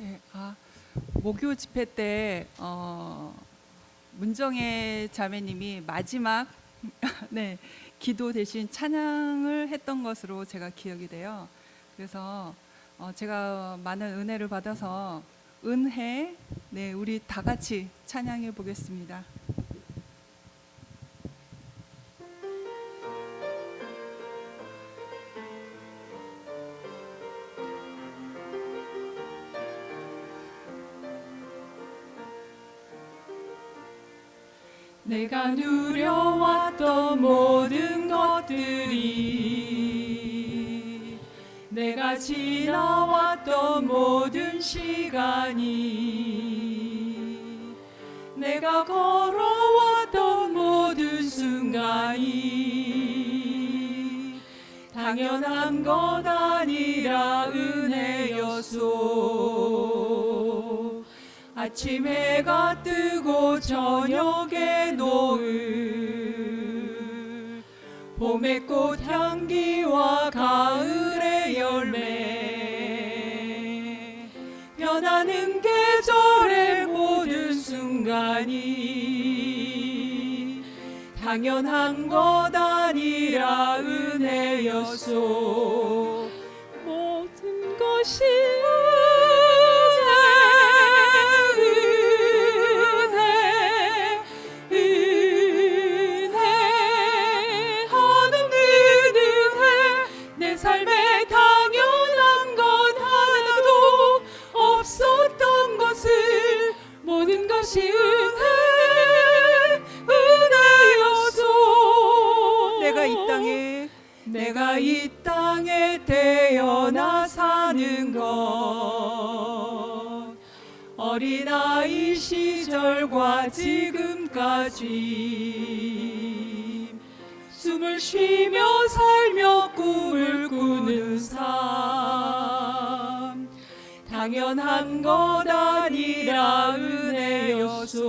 네, 목요 집회 때 문정혜 자매님이 마지막 네, 기도 대신 찬양을 했던 것으로 제가 기억이 돼요. 그래서 제가 많은 은혜를 받아서 은혜, 네, 우리 다 같이 찬양해 보겠습니다. 내가 누려왔던 모든 것들이, 내가 지나왔던 모든 시간이, 내가 걸어왔던 모든 순간이 당연한 것 아니라 은혜였소. 아침 해가 뜨고 저녁에 노을, 봄의 꽃향기와 가을의 열매, 변하는 계절의 모든 순간이 당연한 것 아니라 은혜였소. 모든 것이 삶에 당연한 건 하나도 없었던 것을, 모든 것이 은혜였소. 내가 이 땅에 태어나 사는 것, 어린아이 시절과 지금까지 숨을 쉬며 살며 꿈을 꾸는 삶, 당연한 것 아니라 은혜였소.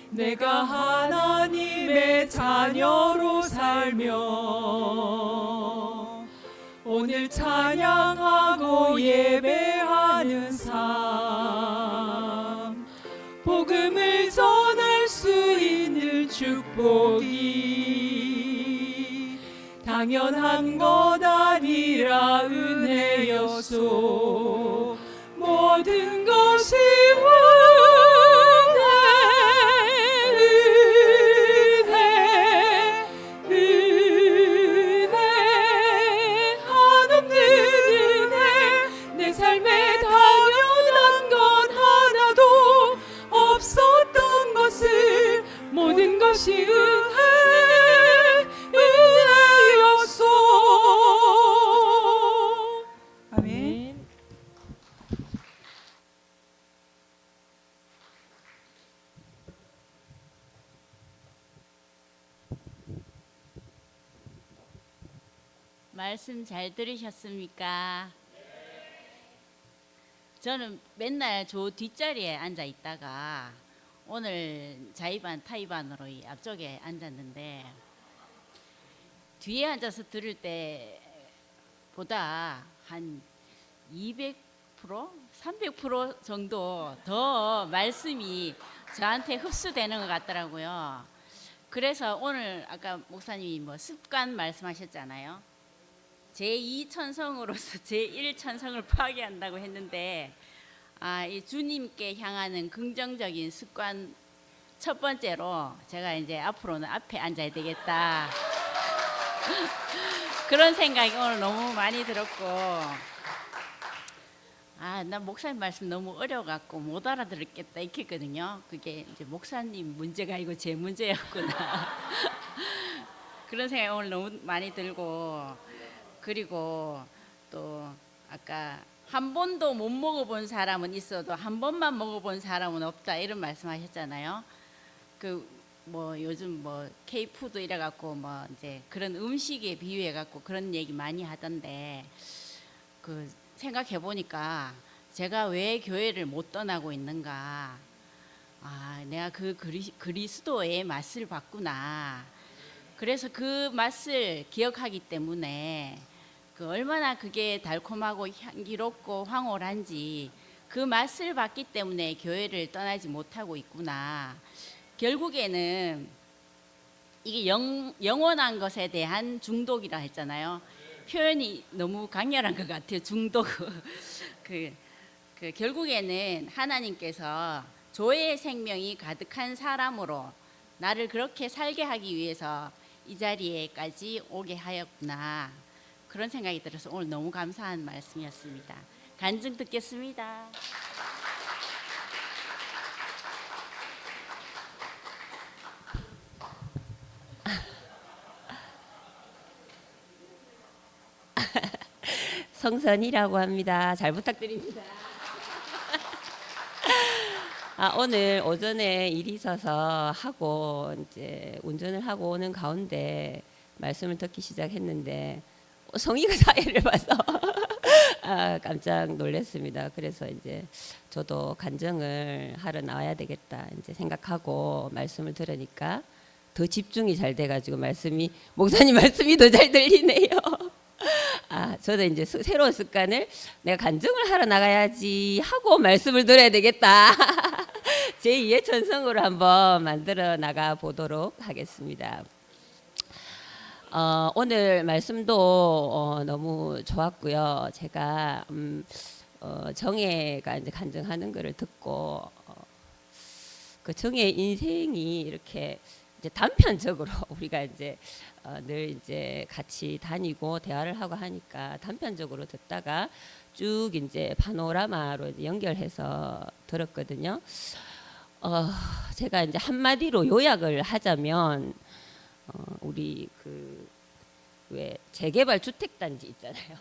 내가 하나님의 자녀로 살며 오늘 찬양하고 예배하는 삶, 복음을 전할 수 있는 축복이 당연한 것 아니라 은혜였소. 모든 것이 은혜, 한없는 은혜. 내 삶에 당연한 건 하나도 없었던 것을, 모든 것이 은혜였소. 아멘. 말씀 잘 들으셨습니까? 저는 맨날 저 뒷자리에 앉아 있다가 오늘 자의반 타의반으로 이 앞쪽에 앉았는데, 뒤에 앉아서 들을 때보다 한 200%, 300% 정도 더 말씀이 저한테 흡수되는 것 같더라고요. 그래서 오늘 아까 목사님이 뭐 습관 말씀하셨잖아요. 제2천성으로서 제1천성을 파괴한다고 했는데, 이 주님께 향하는 긍정적인 습관 첫 번째로 제가 이제 앞으로는 앞에 앉아야 되겠다 그런 생각이 오늘 너무 많이 들었고, 나 목사님 말씀 너무 어려워갖고 못 알아들었겠다 이렇게 했거든요. 그게 이제 목사님 문제가 아니고 제 문제였구나 그런 생각이 오늘 너무 많이 들고, 그리고 또 아까 한 번도 못 먹어본 사람은 있어도 한 번만 먹어본 사람은 없다 이런 말씀하셨잖아요. 그 뭐 요즘 뭐 K푸드 이래갖고 뭐 이제 그런 음식에 비유해갖고 그런 얘기 많이 하던데, 그 생각해 보니까 제가 왜 교회를 못 떠나고 있는가, 내가 그 그리스도의 맛을 봤구나. 그래서 그 맛을 기억하기 때문에 그 얼마나 그게 달콤하고 향기롭고 황홀한지 그 맛을 봤기 때문에 교회를 떠나지 못하고 있구나. 결국에는 이게 영원한 것에 대한 중독이라 했잖아요. 표현이 너무 강렬한 것 같아요. 중독. 그 결국에는 하나님께서 조의 생명이 가득한 사람으로 나를 그렇게 살게 하기 위해서 이 자리에까지 오게 하였구나. 그런 생각이 들어서 오늘 너무 감사한 말씀이었습니다. 간증 듣겠습니다. 성선이라고 합니다. 잘 부탁드립니다. 오늘 오전에 일이 있어서 하고 이제 운전을 하고 오는 가운데 말씀을 듣기 시작했는데 성의가 사회를 봐서 깜짝 놀랐습니다. 그래서 이제 저도 간증을 하러 나와야 되겠다 이제 생각하고 말씀을 들으니까 더 집중이 잘 돼가지고 목사님 말씀이 더 잘 들리네요. 저도 이제 새로운 습관을 내가 간증을 하러 나가야지 하고 말씀을 들어야 되겠다. 제2의 천성으로 한번 만들어 나가 보도록 하겠습니다. 오늘 말씀도 너무 좋았고요. 제가 정혜가 이제 간증하는 것을 듣고 그 정혜의 인생이 이렇게 이제 단편적으로 우리가 이제 늘 이제 같이 다니고 대화를 하고 하니까 단편적으로 듣다가 쭉 이제 파노라마로 이제 연결해서 들었거든요. 제가 이제 한마디로 요약을 하자면 우리 그 왜 재개발 주택단지 있잖아요.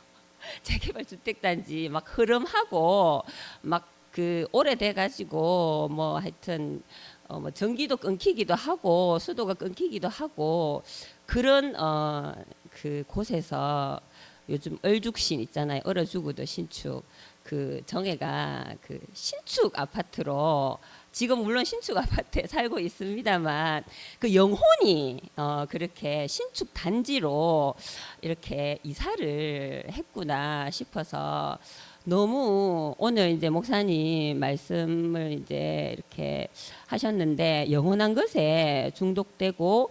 재개발 주택단지 막 흐름하고 막 그 오래돼 가지고 뭐 하여튼 뭐 전기도 끊기기도 하고 수도가 끊기기도 하고 그런 그 곳에서 요즘 얼죽신 있잖아요. 얼어 죽어도 신축. 그 정혜가 그 신축 아파트로 지금 물론 신축 아파트에 살고 있습니다만 그 영혼이 그렇게 신축 단지로 이렇게 이사를 했구나 싶어서 너무 오늘 이제 목사님 말씀을 이제 이렇게 하셨는데 영원한 것에 중독되고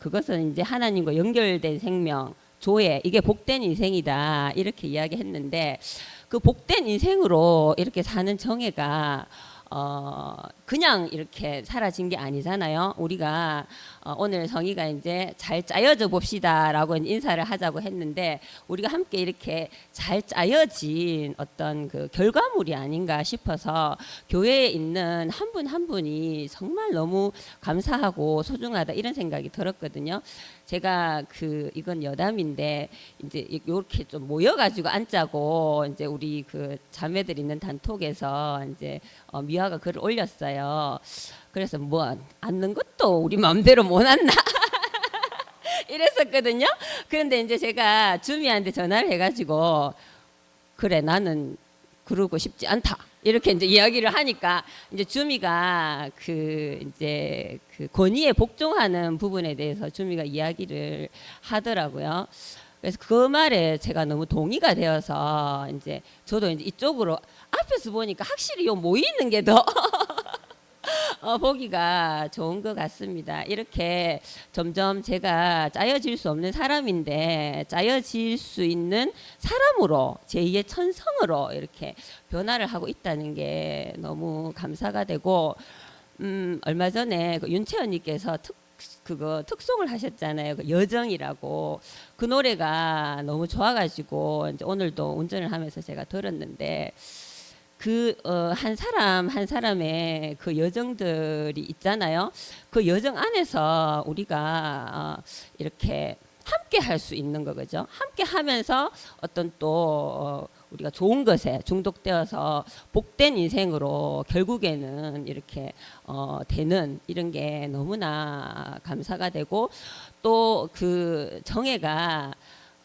그것은 이제 하나님과 연결된 생명 조회 이게 복된 인생이다 이렇게 이야기했는데 그 복된 인생으로 이렇게 사는 정혜가 그냥 이렇게 사라진 게 아니잖아요. 우리가 오늘 성희가 이제 잘 짜여져 봅시다라고 인사를 하자고 했는데 우리가 함께 이렇게 잘 짜여진 어떤 그 결과물이 아닌가 싶어서 교회에 있는 한 분 한 분이 정말 너무 감사하고 소중하다 이런 생각이 들었거든요. 제가 이건 여담인데 이제 이렇게 좀 모여가지고 앉자고 이제 우리 그 자매들 있는 단톡에서 이제 미화가 글을 올렸어요. 그래서 뭐 앉는 것도 우리 마음대로 못 앉나 이랬었거든요. 그런데 이제 제가 주미한테 전화를 해가지고 그래 나는 그러고 싶지 않다 이렇게 이제 이야기를 하니까 이제 주미가 이제 그 권위에 복종하는 부분에 대해서 주미가 이야기를 하더라고요. 그래서 그 말에 제가 너무 동의가 되어서 이제 저도 이제 이쪽으로 앞에서 보니까 확실히 요 모이는 게 더 보기가 좋은 것 같습니다. 이렇게 점점 제가 짜여질 수 없는 사람인데 짜여질 수 있는 사람으로 제2의 천성으로 이렇게 변화를 하고 있다는 게 너무 감사가 되고 얼마 전에 그 윤채연님께서 특송을 하셨잖아요. 그 여정이라고 그 노래가 너무 좋아가지고 이제 오늘도 운전을 하면서 제가 들었는데 한 사람 한 사람의 그 여정들이 있잖아요. 그 여정 안에서 우리가 이렇게 함께 할 수 있는 거죠. 함께 하면서 어떤 또 우리가 좋은 것에 중독되어서 복된 인생으로 결국에는 이렇게 되는 이런 게 너무나 감사가 되고 또 그 정혜가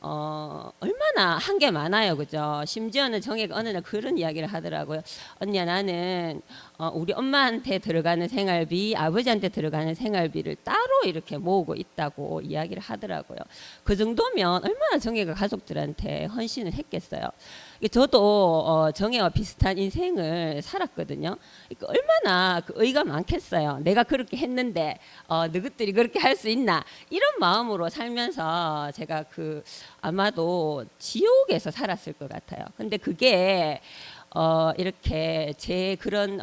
얼마나 한 게 많아요, 그죠? 심지어는 정혜가 어느 날 그런 이야기를 하더라고요. 언니야, 나는 우리 엄마한테 들어가는 생활비, 아버지한테 들어가는 생활비를 따로 이렇게 모으고 있다고 이야기를 하더라고요. 그 정도면 얼마나 정혜가 가족들한테 헌신을 했겠어요. 저도 정혜와 비슷한 인생을 살았거든요. 그러니까 얼마나 그 의의가 많겠어요. 내가 그렇게 했는데 너희들이 그렇게 할 수 있나, 이런 마음으로 살면서 제가 아마도 지옥에서 살았을 것 같아요. 근데 그게 이렇게 제 그런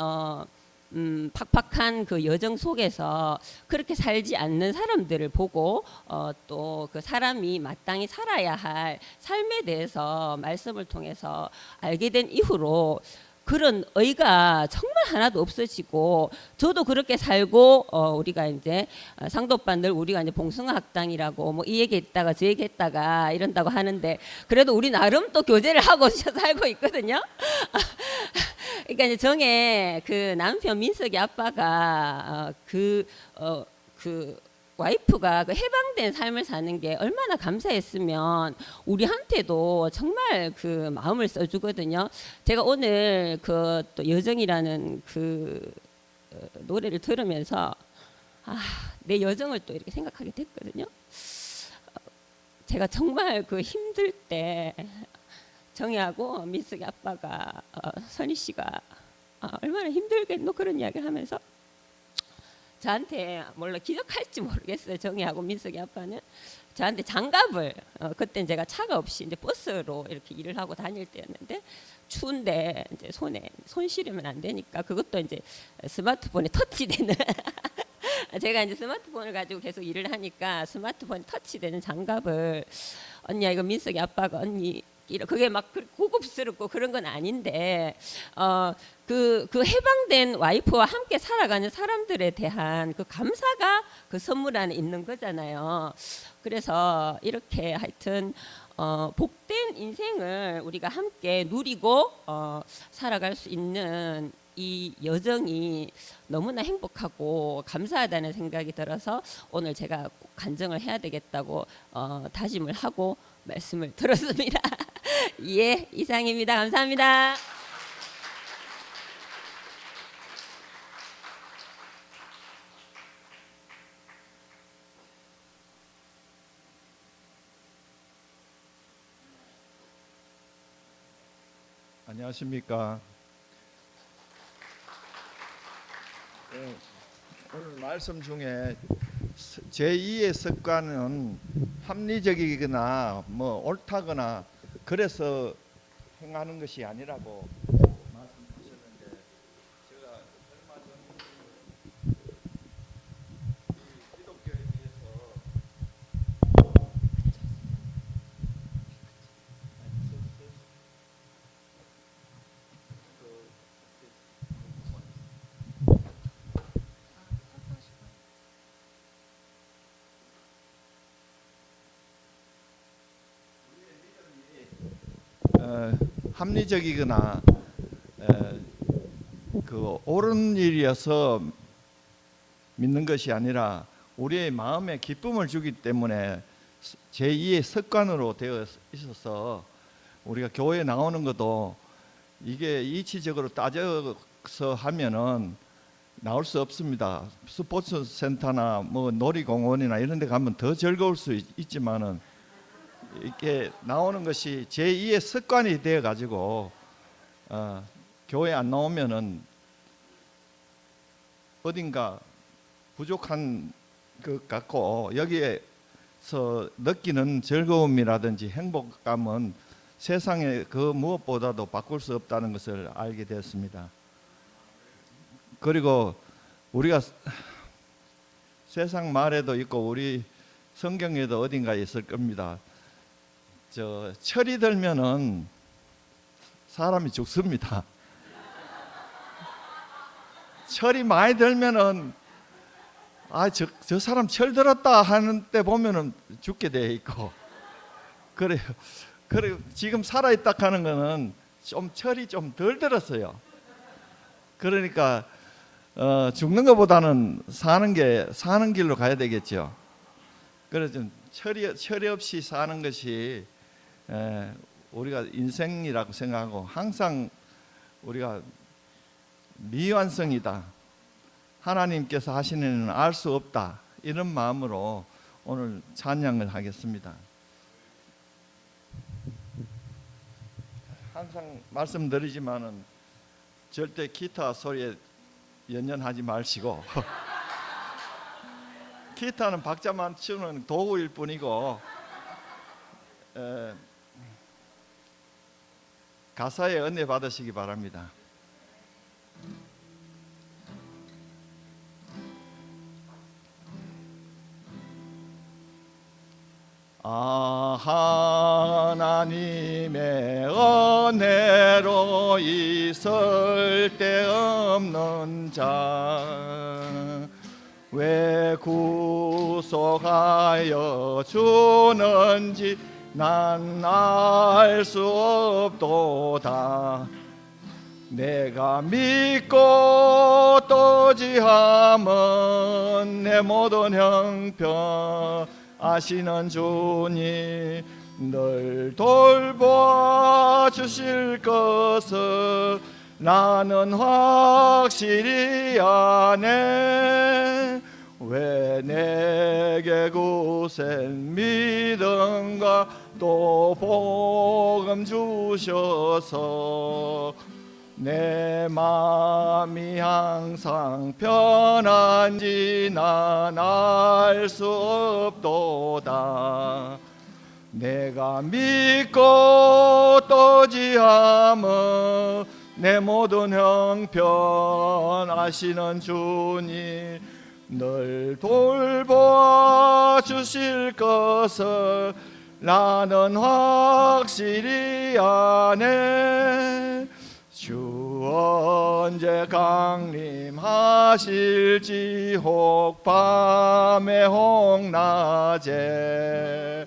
팍팍한 그 여정 속에서 그렇게 살지 않는 사람들을 보고 또 그 사람이 마땅히 살아야 할 삶에 대해서 말씀을 통해서 알게 된 이후로 그런 의가 정말 하나도 없어지고, 저도 그렇게 살고 우리가 이제 상도빠 늘 우리가 이제 봉숭아 학당이라고 뭐 이 얘기 했다가 저 얘기 했다가 이런다고 하는데, 그래도 우리 나름 또 교제를 하고 살고 있거든요. 그러니까 이제 정의 그 남편 민석이 아빠가 그 와이프가 그 해방된 삶을 사는 게 얼마나 감사했으면 우리한테도 정말 그 마음을 써주거든요. 제가 오늘 그 또 여정이라는 그 노래를 들으면서 내 여정을 또 이렇게 생각하게 됐거든요. 제가 정말 그 힘들 때 정희하고 민석이 아빠가 선희 씨가 얼마나 힘들겠노 그런 이야기를 하면서 저한테 몰라 기억할지 모르겠어요. 정희하고 민석이 아빠는 저한테 장갑을 그때 제가 차가 없이 이제 버스로 이렇게 일을 하고 다닐 때였는데, 추운데 이제 손 시리면 안 되니까 그것도 이제 스마트폰에 터치되는 제가 이제 스마트폰을 가지고 계속 일을 하니까 스마트폰에 터치되는 장갑을, 언니야 이거 민석이 아빠가 언니 그게 막 고급스럽고 그런 건 아닌데 그 해방된 와이프와 함께 살아가는 사람들에 대한 그 감사가 그 선물 안에 있는 거잖아요. 그래서 이렇게 하여튼 복된 인생을 우리가 함께 누리고 살아갈 수 있는 이 여정이 너무나 행복하고 감사하다는 생각이 들어서 오늘 제가 꼭 간증을 해야 되겠다고 다짐을 하고 말씀을 들었습니다. 예, 이상입니다. 감사합니다. 안녕하십니까. 오늘 말씀 중에 제2의 습관은 합리적이거나 뭐 옳다거나 그래서 행하는 것이 아니라고 말씀하셨는데, 제가 얼마 전 기독교에 대해서 합리적이거나 그 옳은 일이어서 믿는 것이 아니라 우리의 마음에 기쁨을 주기 때문에 제2의 습관으로 되어 있어서 우리가 교회에 나오는 것도 이게 이치적으로 따져서 하면은 나올 수 없습니다. 스포츠 센터나 뭐 놀이공원이나 이런 데 가면 더 즐거울 수 있지만은 이렇게 나오는 것이 제2의 습관이 되어 가지고 교회 안 나오면은 어딘가 부족한 것 같고, 여기에서 느끼는 즐거움이라든지 행복감은 세상의 그 무엇보다도 바꿀 수 없다는 것을 알게 되었습니다. 그리고 우리가 세상 말에도 있고 우리 성경에도 어딘가에 있을 겁니다. 철이 들면은 사람이 죽습니다. 철이 많이 들면은 저 사람 철 들었다 하는 때 보면은 죽게 돼 있고 그래요. 그래 지금 살아 있다 하는 거는 좀 철이 좀 덜 들었어요. 그러니까 죽는 것보다는 사는 길로 가야 되겠죠. 그래서 좀 철이 없이 사는 것이 우리가 인생이라고 생각하고 항상 우리가 미완성이다, 하나님께서 하시는 일은 알 수 없다, 이런 마음으로 오늘 찬양을 하겠습니다. 항상 말씀드리지만은 절대 기타 소리에 연연하지 마시고 기타는 박자만 치는 도구일 뿐이고 가사에 은혜 받으시기 바랍니다. 하나님의 은혜로 있을 데 없는 자, 왜 구속하여 주는지 난 알 수 없도다. 내가 믿고 또지함은 내 모든 형편 아시는 주님 늘 돌보아 주실 것을 나는 확실히 아네. 왜 내게 구센 믿음과 또 복음 주셔서 내 마음이 항상 편한지 난 알 수 없도다. 내가 믿고 또지함은 내 모든 형편 아시는 주님 늘 돌보아 주실 것을 나는 확실히 아네. 주 언제 강림하실지 혹 밤에 혹 낮에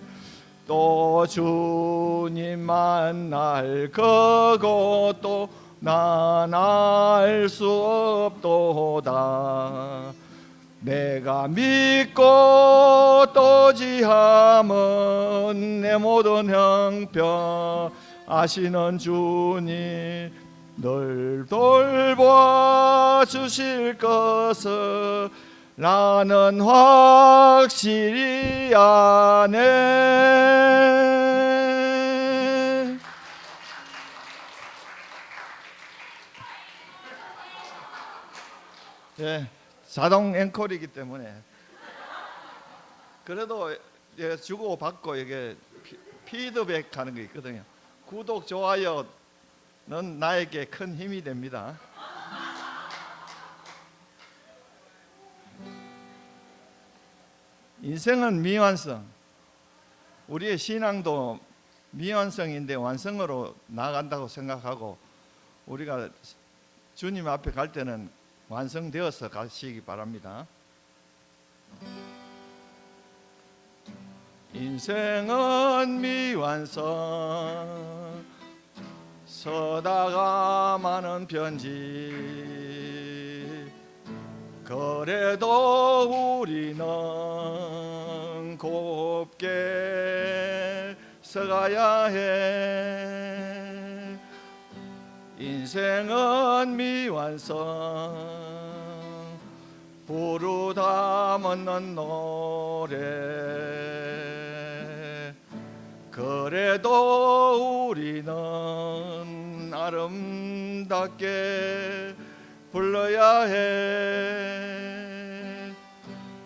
또 주님 만날 그것도 난 알 수 없도다. 내가 믿고 또지함은 내 모든 형편 아시는 주님 늘 돌보아 주실 것을 나는 확실히 아네. 예, 자동 앵콜이기 때문에 그래도 주고 받고 이게 피드백 하는 게 있거든요. 구독, 좋아요는 나에게 큰 힘이 됩니다. 인생은 미완성. 우리의 신앙도 미완성인데 완성으로 나아간다고 생각하고 우리가 주님 앞에 갈 때는 완성되어서 가시기 바랍니다. 인생은 미완성, 서다가 많은 편지, 그래도 우리는 곱게 서가야 해. 인생은 미완성, 부르다 묻는 노래, 그래도 우리는 아름답게 불러야 해.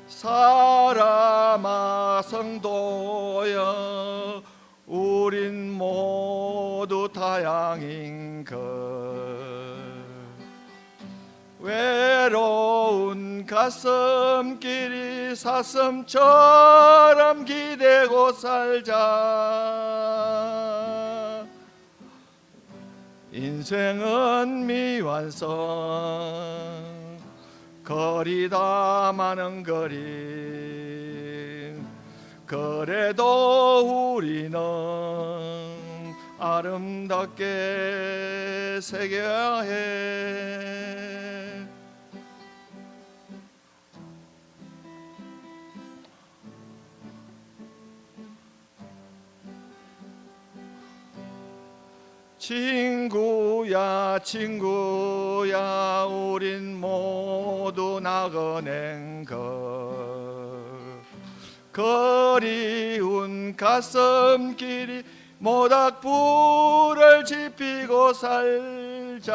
사람아 성도여 우린 모두 타향인 것, 외로운 가슴길이 사슴처럼 기대고 살자. 인생은 미완성, 거리다 많은 거리, 그래도 우리는 아름답게 새겨야 해. 친구야 친구야 우린 모두 나그넨 것 그리운 가슴길이 모닥불을 지피고 살자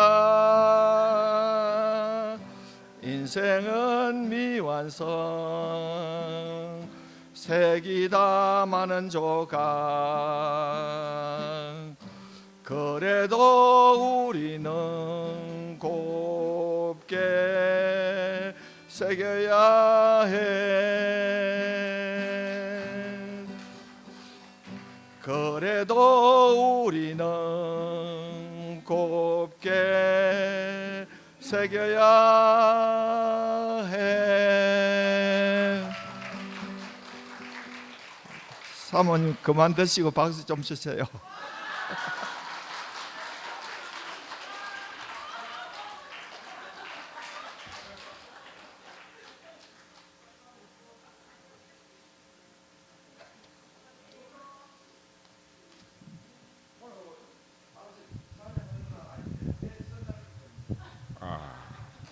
인생은 미완성 색이다 많은 조각 그래도 우리는 곱게 새겨야 해 그래도 우리는 곱게 새겨야 해 사모님 그만 드시고 박수 좀 주세요.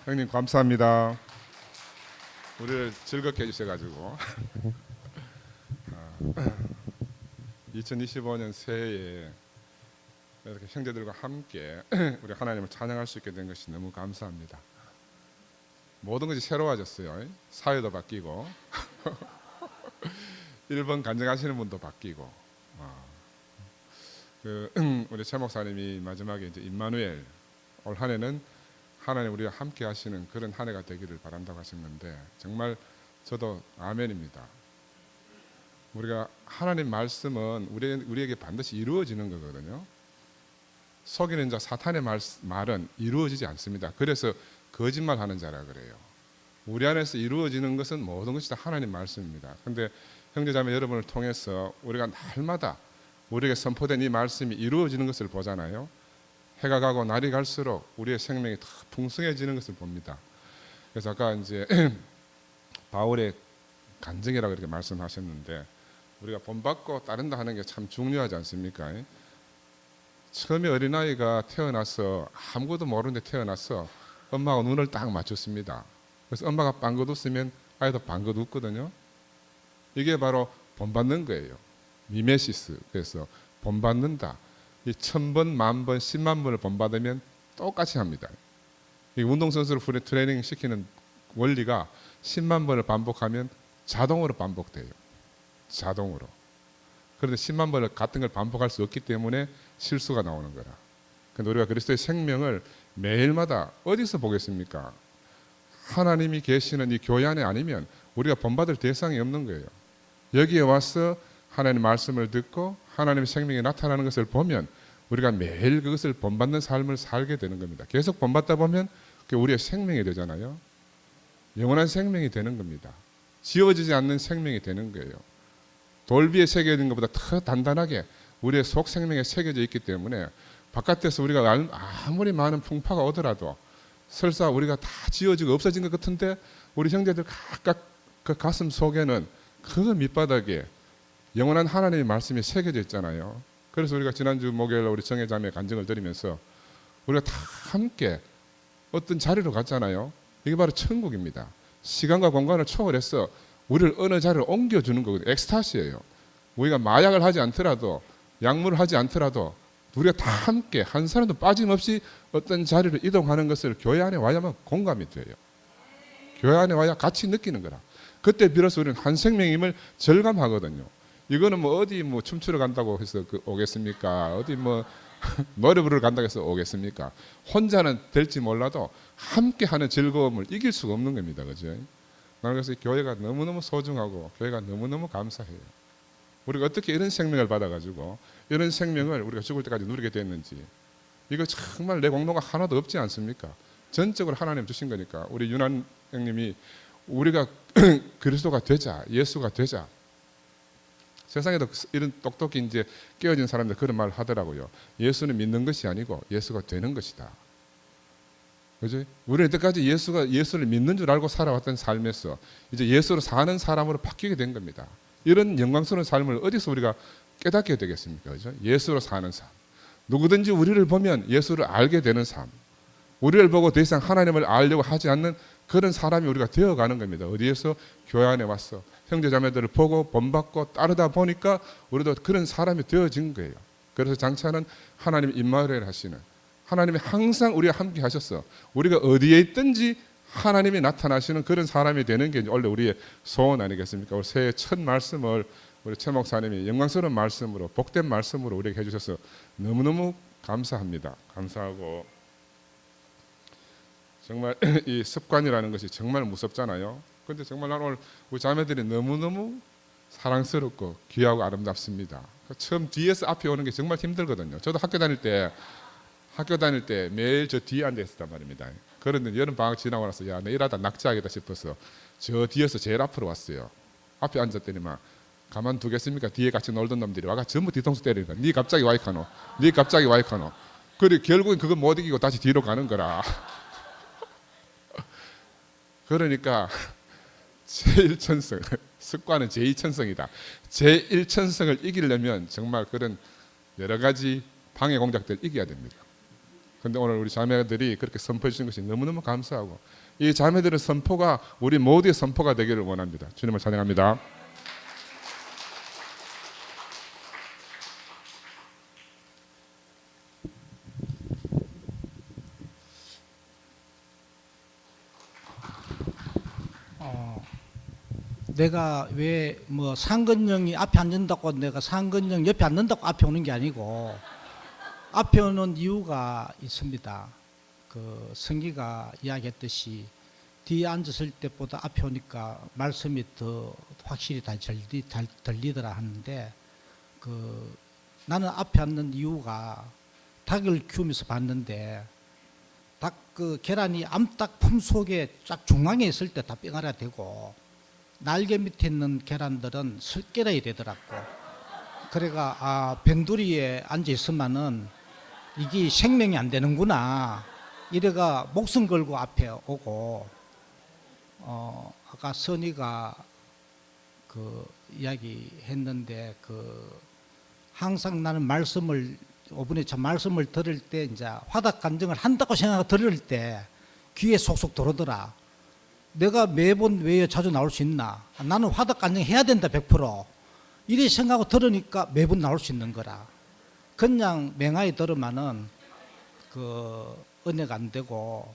형님 감사합니다. 우리를 즐겁게 해주셔가지고 2025년 새해에 이렇게 형제들과 함께 우리 하나님을 찬양할 수 있게 된 것이 너무 감사합니다. 모든 것이 새로워졌어요. 사회도 바뀌고 1번 간증하시는 분도 바뀌고 우리 최 목사님이 마지막에 이제 임마누엘 올 한 해는 하나님 우리와 함께 하시는 그런 한 해가 되기를 바란다고 하셨는데 정말 저도 아멘입니다. 우리가 하나님 말씀은 우리에게 반드시 이루어지는 거거든요. 속이는 자 사탄의 말은 이루어지지 않습니다. 그래서 거짓말하는 자라 그래요. 우리 안에서 이루어지는 것은 모든 것이 다 하나님 말씀입니다. 그런데 형제자매 여러분을 통해서 우리가 날마다 우리에게 선포된 이 말씀이 이루어지는 것을 보잖아요. 해가 가고 날이 갈수록 우리의 생명이 더 풍성해지는 것을 봅니다. 그래서 아까 이제 바울의 간증이라고 이렇게 말씀하셨는데 우리가 본받고 따른다 하는 게 참 중요하지 않습니까? 처음에 어린아이가 태어나서 아무것도 모르는데 태어나서 엄마가 눈을 딱 맞췄습니다. 그래서 엄마가 빵긋 웃으면 아이도 빵긋 웃거든요. 이게 바로 본받는 거예요. 미메시스. 그래서 본받는다. 이 1000번, 10,000번, 10만 번을 본받으면 똑같이 합니다. 이 운동선수를 트레이닝 시키는 원리가 10만 번을 반복하면 자동으로 반복돼요. 자동으로. 그런데 10만 번을 같은 걸 반복할 수 없기 때문에 실수가 나오는 거라. 그런데 우리가 그리스도의 생명을 매일마다 어디서 보겠습니까? 하나님이 계시는 이 교회 안에 아니면 우리가 본받을 대상이 없는 거예요. 여기에 와서 하나님 말씀을 듣고 하나님의 생명이 나타나는 것을 보면 우리가 매일 그것을 본받는 삶을 살게 되는 겁니다. 계속 본받다 보면 그게 우리의 생명이 되잖아요. 영원한 생명이 되는 겁니다. 지워지지 않는 생명이 되는 거예요. 돌 위에 새겨진 것보다 더 단단하게 우리의 속 생명에 새겨져 있기 때문에 바깥에서 우리가 아무리 많은 풍파가 오더라도 설사 우리가 다 지워지고 없어진 것 같은데 우리 형제들 각각 그 가슴 속에는 그 밑바닥에 영원한 하나님의 말씀이 새겨져 있잖아요. 그래서 우리가 지난주 목요일 우리 정혜자매 간증을 드리면서 우리가 다 함께 어떤 자리로 갔잖아요. 이게 바로 천국입니다. 시간과 공간을 초월해서 우리를 어느 자리로 옮겨주는 거거든요. 엑스타시예요. 우리가 마약을 하지 않더라도 약물을 하지 않더라도 우리가 다 함께 한 사람도 빠짐없이 어떤 자리로 이동하는 것을 교회 안에 와야만 공감이 돼요. 교회 안에 와야 같이 느끼는 거라. 그때 비로소 우리는 한 생명임을 절감하거든요. 이거는 뭐 어디 뭐 춤추러 간다고 해서 오겠습니까? 어디 뭐 노래 부르러 간다고 해서 오겠습니까? 혼자는 될지 몰라도 함께 하는 즐거움을 이길 수가 없는 겁니다. 그죠? 나는 그래서 이 교회가 너무너무 소중하고 교회가 너무너무 감사해요. 우리가 어떻게 이런 생명을 받아가지고 이런 생명을 우리가 죽을 때까지 누리게 됐는지 이거 정말 내 공로가 하나도 없지 않습니까? 전적으로 하나님 주신 거니까 우리 윤한 형님이 우리가 그리스도가 되자, 예수가 되자. 세상에도 이런 똑똑히 이제 깨어진 사람들 그런 말을 하더라고요. 예수는 믿는 것이 아니고 예수가 되는 것이다. 그죠? 우리는 이때까지 예수를 믿는 줄 알고 살아왔던 삶에서 이제 예수로 사는 사람으로 바뀌게 된 겁니다. 이런 영광스러운 삶을 어디서 우리가 깨닫게 되겠습니까? 그죠? 예수로 사는 삶. 누구든지 우리를 보면 예수를 알게 되는 삶, 우리를 보고 더 이상 하나님을 알려고 하지 않는 그런 사람이 우리가 되어가는 겁니다. 어디에서? 교회 안에 와서 형제자매들을 보고 본받고 따르다 보니까 우리도 그런 사람이 되어진 거예요. 그래서 장차는 하나님 임마누엘 하시는, 하나님이 항상 우리와 함께 하셔서 우리가 어디에 있든지 하나님이 나타나시는 그런 사람이 되는 게 원래 우리의 소원 아니겠습니까? 올 새해 첫 말씀을 우리 최 목사님이 영광스러운 말씀으로, 복된 말씀으로 우리에게 해주셔서 너무너무 감사합니다. 감사하고, 정말 이 습관이라는 것이 정말 무섭잖아요. 그런데 정말 나는 오늘 우리 자매들이 너무너무 사랑스럽고 귀하고 아름답습니다. 처음 뒤에서 앞에 오는 게 정말 힘들거든요. 저도 학교 다닐 때 매일 저 뒤에 앉아 있었단 말입니다. 그런데 여름 방학 지나고 나서 야, 내 일하다 낙제하겠다 싶어서 저 뒤에서 제일 앞으로 왔어요. 앞에 앉았더니 막 가만두겠습니까? 뒤에 같이 놀던 놈들이 와가 전부 뒤통수 때리니까 니 갑자기 와이카노, 니 갑자기 와이카노. 그래 결국엔 그거 못 이기고 다시 뒤로 가는 거라. 그러니까 제1천성, 습관은 제2천성이다. 제1천성을 이기려면 정말 그런 여러 가지 방해 공작들 이겨야 됩니다. 그런데 오늘 우리 자매들이 그렇게 선포해 주신 것이 너무너무 감사하고, 이 자매들의 선포가 우리 모두의 선포가 되기를 원합니다. 주님을 찬양합니다. 내가 왜 뭐 상근형이 앞에 앉는다고 내가 상근형 옆에 앉는다고 앞에 오는 게 아니고 앞에 오는 이유가 있습니다. 그 성기가 이야기했듯이 뒤에 앉았을 때보다 앞에 오니까 말씀이 더 확실히 잘 들리더라 하는데, 그 나는 앞에 앉는 이유가 닭을 키우면서 봤는데 닭 그 계란이 암탉 품 속에 쫙 중앙에 있을 때 다 뺑아리가 되고 날개 밑에 있는 계란들은 슬개라야 되더라고. 그래가 병두리에 앉아 있으면은 이게 생명이 안 되는구나. 이래가 목숨 걸고 앞에 오고, 아까 선이가 그 이야기했는데 그 항상 나는 말씀을 이번에 참 말씀을 들을 때 이제 화답 간증을 한다고 생각하고 들을 때 귀에 속속 들어오더라. 내가 매번 왜 자주 나올 수 있나? 나는 화답 간증 해야 된다 100%. 이래 생각하고 들으니까 매번 나올 수 있는 거라. 그냥 맹하게 들으면은 그 은혜가 안 되고,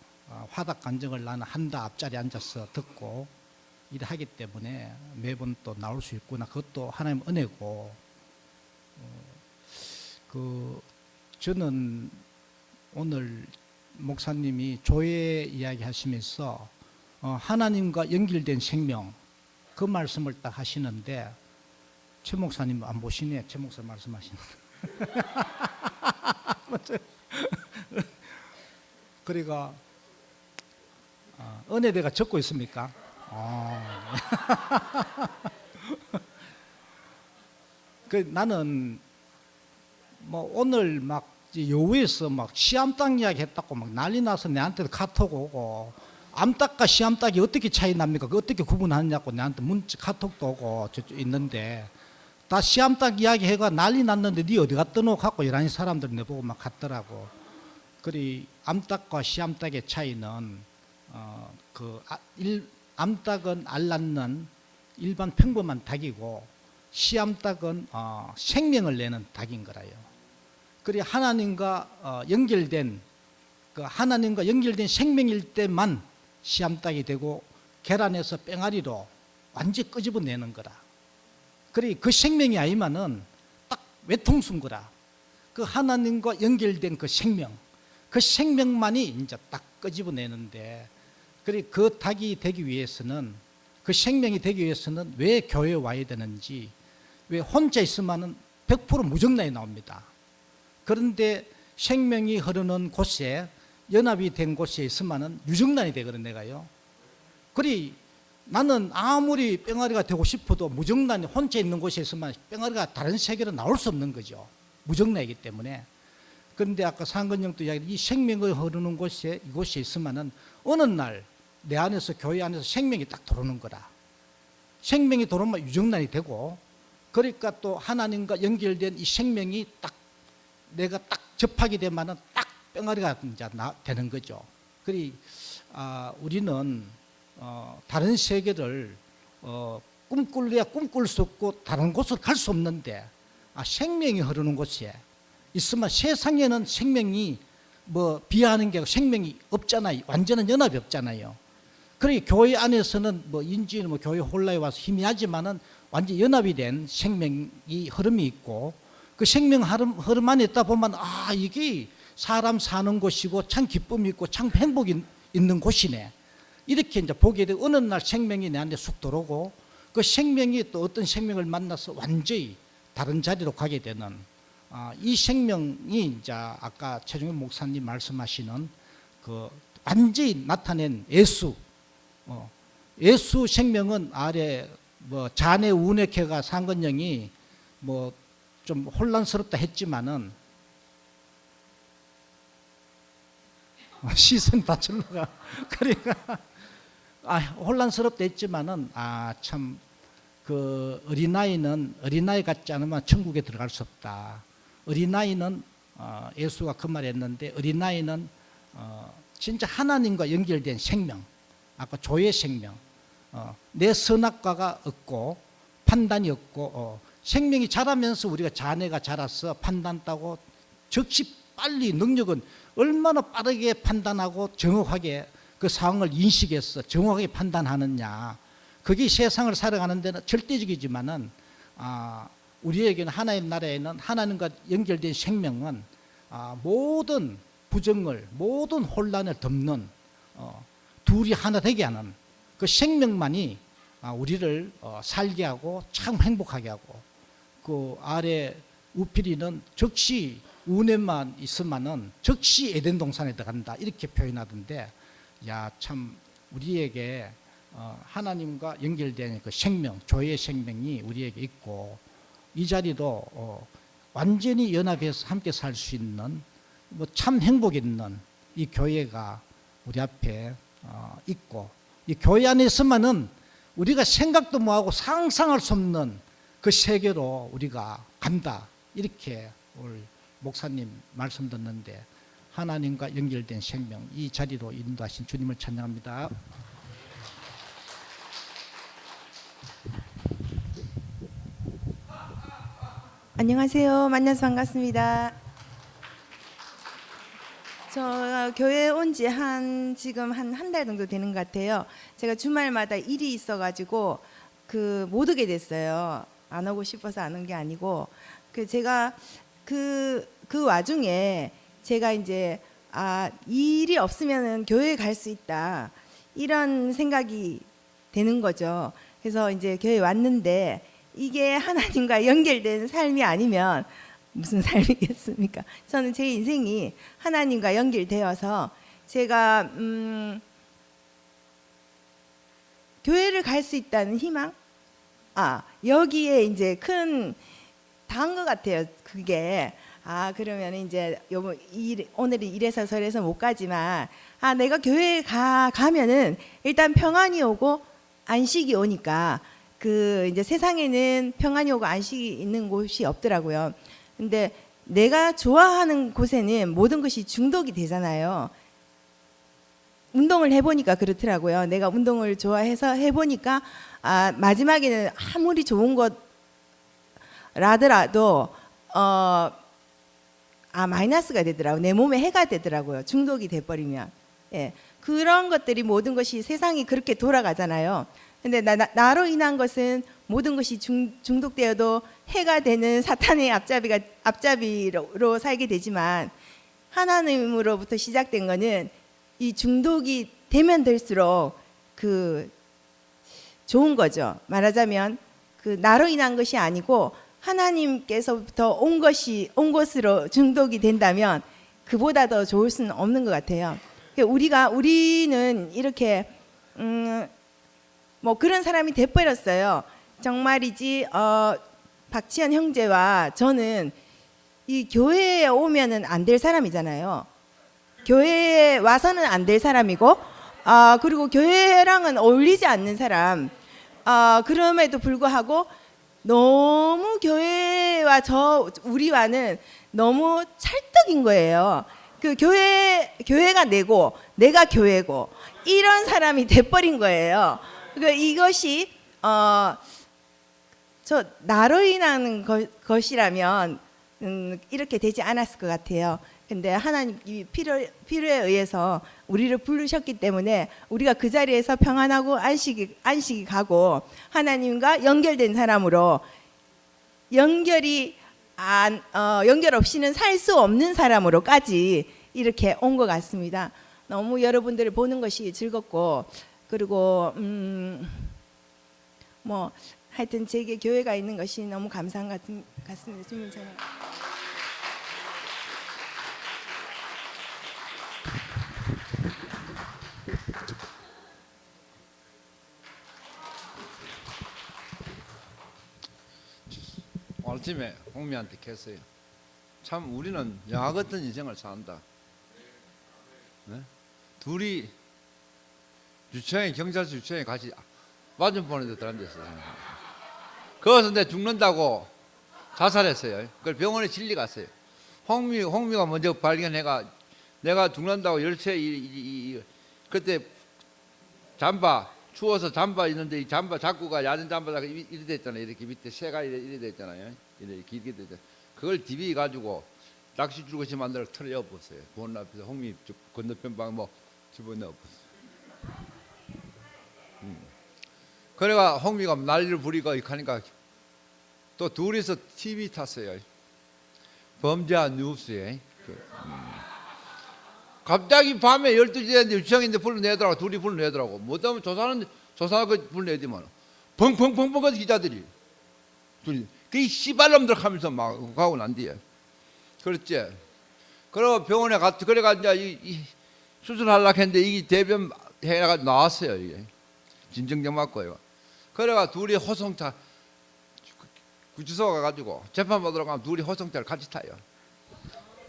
화답 간증을 나는 한다 앞자리에 앉아서 듣고 이래 하기 때문에 매번 또 나올 수 있구나. 그것도 하나님 은혜고, 그 저는 오늘 목사님이 조회 이야기 하시면서 하나님과 연결된 생명, 그 말씀을 딱 하시는데, 최 목사님 안 보시네. 최 목사 말씀하시는 그러니까 은혜대가 적고 있습니까? 그 나는 뭐 오늘 막 여우에서 막 시암탉 이야기 했다고 막 난리 나서 내한테도 카톡 오고, 암탉과 시암탉이 어떻게 차이 납니까? 그 어떻게 구분하느냐고 내한테 문자 카톡도 오고 저쪽 있는데, 다 시암탉 이야기 해가 난리 났는데 니 어디 갔다 놓고 갖고 이라는 사람들 내보고 막 갔더라고. 그리 암탉과 시암탉의 차이는 암탉은 알 낳는 일반 평범한 닭이고, 시암탉은 생명을 내는 닭인 거라요. 그리 하나님과 연결된 생명일 때만 시암탉이 되고, 계란에서 뺑아리로 완전히 끄집어내는 거라. 그리 그 생명이 아니면은 딱 외통수인 거라. 그 하나님과 연결된 그 생명만이 이제 딱 끄집어내는데, 그리 그 닭이 되기 위해서는, 그 생명이 되기 위해서는 왜 교회에 와야 되는지, 왜 혼자 있으면은 100% 무정란이 나옵니다. 그런데 생명이 흐르는 곳에, 연합이 된 곳에 있으면은 유정란이 되거든 내가요. 그리 나는 아무리 뺑아리가 되고 싶어도 무정란이 혼자 있는 곳에 있으면 뺑아리가 다른 세계로 나올 수 없는 거죠. 무정란이기 때문에. 그런데 아까 상근형도 이야기했듯이 이 생명이 흐르는 곳에, 이곳에 있으면은 어느 날 내 안에서, 교회 안에서 생명이 딱 들어오는 거라. 생명이 들어오면 유정란이 되고, 그러니까 또 하나님과 연결된 이 생명이 딱 내가 딱 접하게 되면은 딱 뿅아리가 이제 되는 거죠. 그리 우리는 다른 세계를 꿈꿀래야 꿈꿀 수 없고 다른 곳을 갈 수 없는데 생명이 흐르는 곳에 있으면 세상에는 생명이 뭐 비하하는 게 생명이 없잖아요. 완전한 연합이 없잖아요. 그러니 교회 안에서는 뭐 인지는 뭐 교회 홀라에 와서 희미하지만은 완전 연합이 된 생명이 흐름이 있고 그 생명 흐름 안에 있다 보면 이게 사람 사는 곳이고 참 기쁨이 있고 참 행복이 있는 곳이네. 이렇게 이제 보게 되고 어느 날 생명이 내한테 쑥 들어오고 그 생명이 또 어떤 생명을 만나서 완전히 다른 자리로 가게 되는 이 생명이 이제 아까 최종현 목사님 말씀하시는 그 완전히 나타낸 예수. 예수 생명은 아래 뭐 자네 우네케가 상건령이 뭐 좀 혼란스럽다 했지만은 시선 다 절로가 그러니까 혼란스럽다 했지만은 참 그 어린아이 같지 않으면 천국에 들어갈 수 없다. 어린아이는 예수가 그 말했는데 어린아이는 진짜 하나님과 연결된 생명. 아까 조의 생명. 내 선악과가 없고 판단이 없고 생명이 자라면서 우리가 자네가 자라서 판단 따고 즉시 빨리 능력은 얼마나 빠르게 판단하고 정확하게 그 상황을 인식해서 정확하게 판단하느냐. 그게 세상을 살아가는 데는 절대적이지만은 우리에게는 하나님 나라에는 하나님과 연결된 생명은 모든 부정을 모든 혼란을 덮는 둘이 하나 되게 하는 그 생명만이 우리를 살게 하고 참 행복하게 하고 그 아래 우피리는 즉시 운에만 있으면은 즉시 에덴 동산에 들어간다 이렇게 표현하던데 참 우리에게 하나님과 연결된 그 생명 조의 생명이 우리에게 있고 이 자리도 완전히 연합해서 함께 살 수 있는 뭐 참 행복 있는 이 교회가 우리 앞에 있고 이 교회 안에 있으면은 우리가 생각도 뭐하고 상상할 수 없는 그 세계로 우리가 간다 이렇게 오늘 목사님 말씀 듣는데 하나님과 연결된 생명 이 자리로 인도하신 주님을 찬양합니다. 안녕하세요. 만나서 반갑습니다. 저 교회 온 지 지금 한 달 정도 되는 것 같아요. 제가 주말마다 일이 있어가지고 못 오게 됐어요. 안 오고 싶어서 안 온 게 아니고 제가 그 와중에 제가 이제 일이 없으면은 교회에 갈 수 있다 이런 생각이 되는 거죠. 그래서 이제 교회에 왔는데 이게 하나님과 연결된 삶이 아니면 무슨 삶이겠습니까? 저는 제 인생이 하나님과 연결되어서 제가 교회를 갈 수 있다는 희망? 여기에 이제 큰 다한 것 같아요. 그게 그러면 이제 오늘은 이래서 저래서 못 가지만 내가 교회에 가면은 일단 평안이 오고 안식이 오니까 이제 세상에는 평안이 오고 안식이 있는 곳이 없더라고요. 근데 내가 좋아하는 곳에는 모든 것이 중독이 되잖아요. 운동을 해보니까 그렇더라고요. 내가 운동을 좋아해서 해보니까 마지막에는 아무리 좋은 것라더라도 마이너스가 되더라고요. 내 몸에 해가 되더라고요. 중독이 돼버리면. 예, 그런 것들이 모든 것이 세상이 그렇게 돌아가잖아요. 근데 나로 인한 것은 모든 것이 중독되어도 해가 되는 사탄의 앞잡이로 살게 되지만 하나님으로부터 시작된 거는 이 중독이 되면 될수록 좋은 거죠. 말하자면 나로 인한 것이 아니고 하나님께서부터 온 것으로 중독이 된다면 그보다 더 좋을 수는 없는 것 같아요. 우리는 이렇게 뭐 그런 사람이 돼버렸어요. 정말이지 박지현 형제와 저는 이 교회에 오면은 안 될 사람이잖아요. 교회에 와서는 안 될 사람이고 그리고 교회랑은 어울리지 않는 사람. 그럼에도 불구하고 너무 교회와 우리와는 너무 찰떡인 거예요. 그 교회가 내가 교회고 이런 사람이 돼버린 거예요. 그러니까 이것이 저 나로 인한 것이라면 이렇게 되지 않았을 것 같아요. 근데 하나님이 필요에 의해서 우리를 부르셨기 때문에 우리가 그 자리에서 평안하고 안식이 가고 하나님과 연결된 사람으로 연결 없이는 살 수 없는 사람으로까지 이렇게 온 것 같습니다. 너무 여러분들을 보는 것이 즐겁고 그리고 뭐 하여튼 제게 교회가 있는 것이 너무 감사한 것 같습니다. 주문 전화. 아침에 홍미한테 했어요. 참 우리는 영화 같은 인생을 산다. 네? 둘이 경찰서 유치원에 같이 맞은편에 들어앉았어요. 거기서 내 죽는다고 자살했어요. 그걸 병원에 진리 갔어요. 홍미가 먼저 발견해가 내가 죽는다고 열쇠 그때 추워서 잠바 있는데 이 잠바 자꾸가 얕은 잠바다가 이래 됐잖아요. 이렇게 밑에 새가 이래 됐잖아요. 이렇게 길게 됐잖아요. 그걸 디비 가지고 낚시 줄 것이 만들어 털어 엎었어요. 본 앞에서 홍미 건너편 방 뭐 집어넣어 엎었어요. 그래가 홍미가 난리를 부리고 하니까 또 둘이서 TV 탔어요. 범죄와 뉴스에. 갑자기 밤에 12시 됐는데 유치장인데 불러내더라고. 둘이 불러내더라고. 뭐하면 조사하고 불러내더만 펑펑펑펑 거지 기자들이. 둘이 그 씨발놈들 하면서 막 가고 난 뒤에. 그렇지. 그리고 병원에 갔지. 그래가 이제 이 수술하려고 했는데 이게 대변 해가 나왔어요. 이게 진정제 맞고요. 그래가 둘이 호송차 구치소 가가지고 재판 받으러 가면 둘이 호송차를 같이 타요.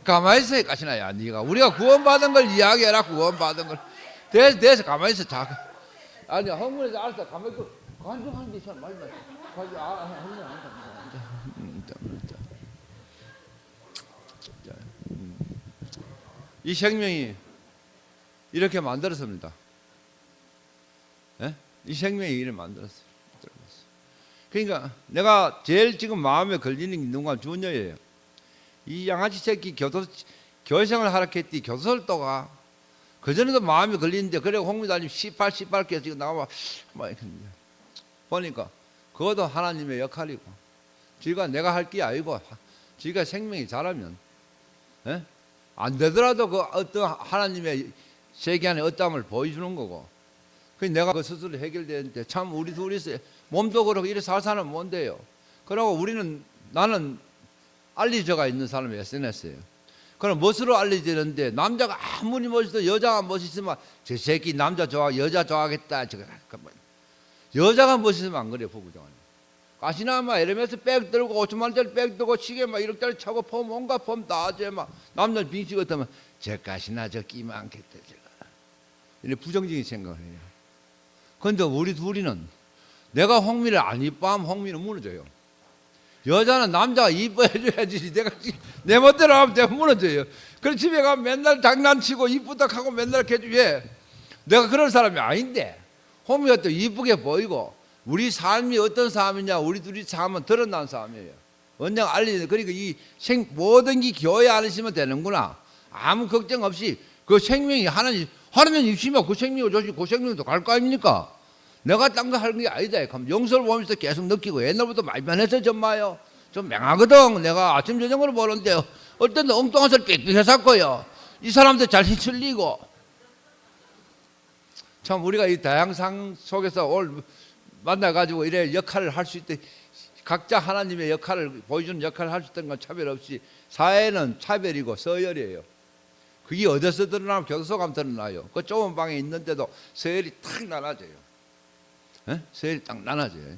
가만히 있어야 가시나야. 네가 우리가 구원받은 걸 이야기해라. 구원받은 걸 대해서 가만히 있어. 아니 헌문에서 알았어. 가만히 있고 간증하는 게 있어. 말이 이 생명이 이렇게 만들었습니다. 예? 이 생명이 이렇게 만들었어요. 그러니까 내가 제일 지금 마음에 걸리는 게 누군가 주녀예요. 이 양아치 새끼 교회생활 하라 했더니 교도소를 또 가. 그전에도 마음에 걸리는데 그래 홍미달님 18개 지금 나와 막 보니까 그것도 하나님의 역할이고 지가 내가 할 게 아니고 지가 생명이 자라면 예? 안 되더라도 그 어떤 하나님의 세계 안에 어떠함을 보여주는 거고 그 내가 그 스스로 해결되는데 참 우리 둘이서 몸도 그렇고 이래 살사는 뭔데요. 그러고 나는 알리저가 있는 사람이 SNS예요. 그럼 멋으로 알려지는데 남자가 아무리 멋있어도 여자가 멋있으면 저 새끼 남자 좋아 여자 좋아하겠다. 여자가 멋있으면 안 그래요. 부부정은. 가시나마 에르메스 백 들고 5천만 원짜리 백 들고 시계 막 1억짜리 차고 폼 온갖 폼 다 하지 막 남자는 빙시 같으면 저 가시나 저 끼면 않겠다 제가. 이렇게 부정적인 생각을 해요. 그런데 우리 둘이는 내가 홍미를 안 이뻐하면 홍미는 무너져요. 여자는 남자가 이뻐해줘야지. 내 멋대로 하면 내가 무너져요. 그래서 집에 가면 맨날 장난치고 이쁘다 하고 맨날 해주해. 내가 그런 사람이 아닌데 홍미가 또 이쁘게 보이고 우리 삶이 어떤 삶이냐 우리 둘이 삶은 드러난 삶이에요. 언젠가 알리는 그러니까 모든 게 교회 안으시면 되는구나. 아무 걱정 없이 그 생명이 하나님 입시면 그 생명을 조시 그 생명도 갈 거 아닙니까? 내가 딴 거 하는 게 아니다. 그럼 영서를 보면서 계속 느끼고 옛날부터 많이 변해서 좀 마요. 좀 맹하거든. 내가 아침 저녁으로 보는데 어떤 데 엉뚱한 소리 빽빽해 샀고요. 이 사람들 잘 휘둘리고 참 우리가 이 다양상 속에서 오늘 만나가지고 이래 역할을 할 수 있대. 각자 하나님의 역할을 보여주는 역할을 할 수 있다는 건 차별 없이 사회는 차별이고 서열이에요. 그게 어디서 드러나면 교도소 가면 드러나요. 그 좁은 방에 있는데도 서열이 탁 나눠져요. 에? 서열이 딱 나눠져요.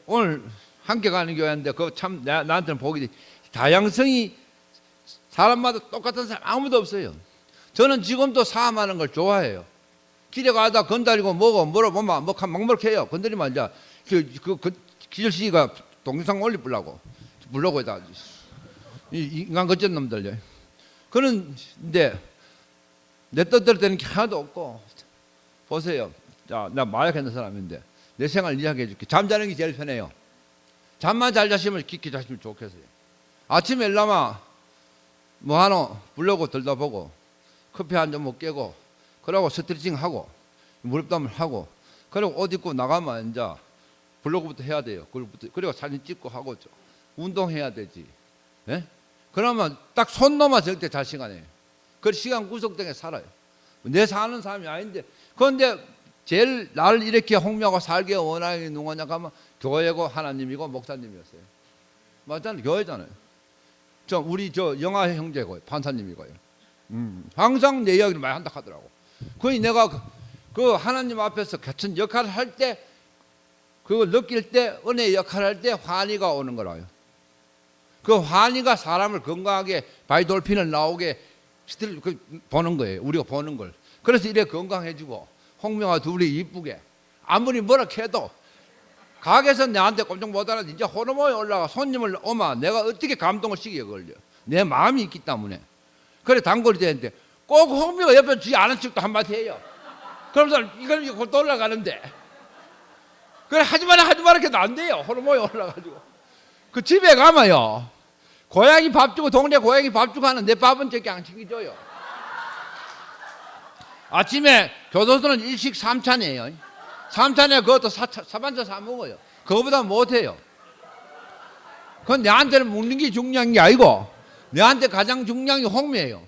오늘 함께 가는 교회인데 그거 참 나한테는 복이 다양성이 사람마다 똑같은 사람 아무도 없어요. 저는 지금도 사함하는 걸 좋아해요. 길에 가다 건드리고 뭐고 물어보면 막 먹먹해요. 건드리면 이제 기절시기가 동영상 올리려고 불러고에다 이 인간 거짓 놈들. 그런데 내 뜻대로 되는 게 하나도 없고 보세요. 자, 나 마약했는 사람인데 내 생활 이야기해 줄게. 잠자는 게 제일 편해요. 잠만 잘 자시면 깊게 자시면 좋겠어요. 아침에 일어나면 뭐 하노 불러고 들다 보고 커피 한 잔 못 깨고 그러고 스트레칭 하고 무릎담을 하고 그리고 옷 입고 나가면 이제 블로그부터 해야 돼요. 그리고 사진 찍고 하고 운동해야 되지. 예? 그러면 딱 손 넘어 절대 잘 시간이에요. 그 시간 구속되게 살아요. 내 사는 사람이 아닌데. 그런데 제일 나를 이렇게 홍명하고 살게 원하는 게 누구냐 하면 교회고 하나님이고 목사님이었어요. 맞잖아요. 교회잖아요. 우리 영아 형제고요. 판사님이고요. 항상 내 이야기를 많이 한다 하더라고. 그니 내가 그 하나님 앞에서 같은 역할을 할 때 그걸 느낄 때 은혜의 역할을 할 때 환희가 오는 거라요. 그 환희가 사람을 건강하게 바이돌핀을 나오게 보는 거예요. 우리가 보는 걸. 그래서 이래 건강해지고 홍명아 둘이 이쁘게 아무리 뭐라 해도 가게에서 내한테 꼼짝 못하는 이제 호르몬이 올라가 손님을 오면 내가 어떻게 감동을 시키게 걸려. 내 마음이 있기 때문에. 그래 단골이 되는데 꼭 홍명아 옆에 주지 않은 척도 한마디 해요. 그러면서 이걸 곧 올라가는데 그래 하지마라 해도 안 돼요. 호르몬이 올라가지고. 그 집에 가면요 고양이 밥 주고 동네 고양이 밥 주고 하는 내 밥은 저기 안 챙겨줘요. 아침에 교도소는 일식 3찬이에요. 3찬에 그것도 사반찬 사 먹어요. 그거보다 못해요. 그건 내한테는 먹는 게 중요한 게 아니고 내한테 가장 중요한 게 홍미예요.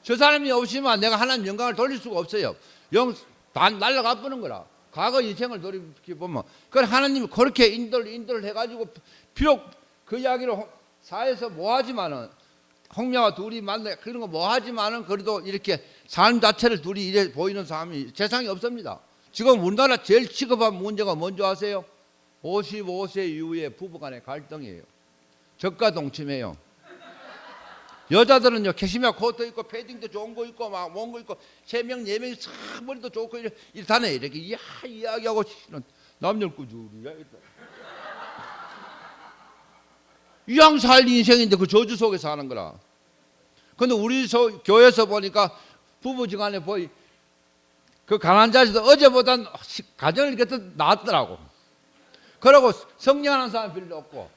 저 사람이 없으면 내가 하나님 영광을 돌릴 수가 없어요. 다 날라가 버는 거라. 과거 인생을 돌이켜보면 그걸 하나님이 그렇게 인도를 해가지고 비록 그 이야기를 사회에서 뭐하지만은 홍명아 둘이 만나 그런 거 뭐하지만은 그래도 이렇게 삶 자체를 둘이 이래 보이는 사람이 세상에 없습니다. 지금 우리나라 제일 취급한 문제가 뭔지 아세요? 55세 이후에 부부간의 갈등이에요. 저가 동침이에요. 여자들은요 캐시미어 코트 입고 패딩도 좋은 거 입고 막 뭔 거 입고 3명 4명이 싹 머리도 좋고 이렇다네 이렇게 이야기하고 남녀를 꾸준히 이왕 살 인생인데 그 저주 속에 사는 거라. 근데 우리 교회에서 보니까 부부지간에 그 가난한 자식도 어제보단 가정을 더 낫더라고. 그러고 성령하는 사람 별로 없고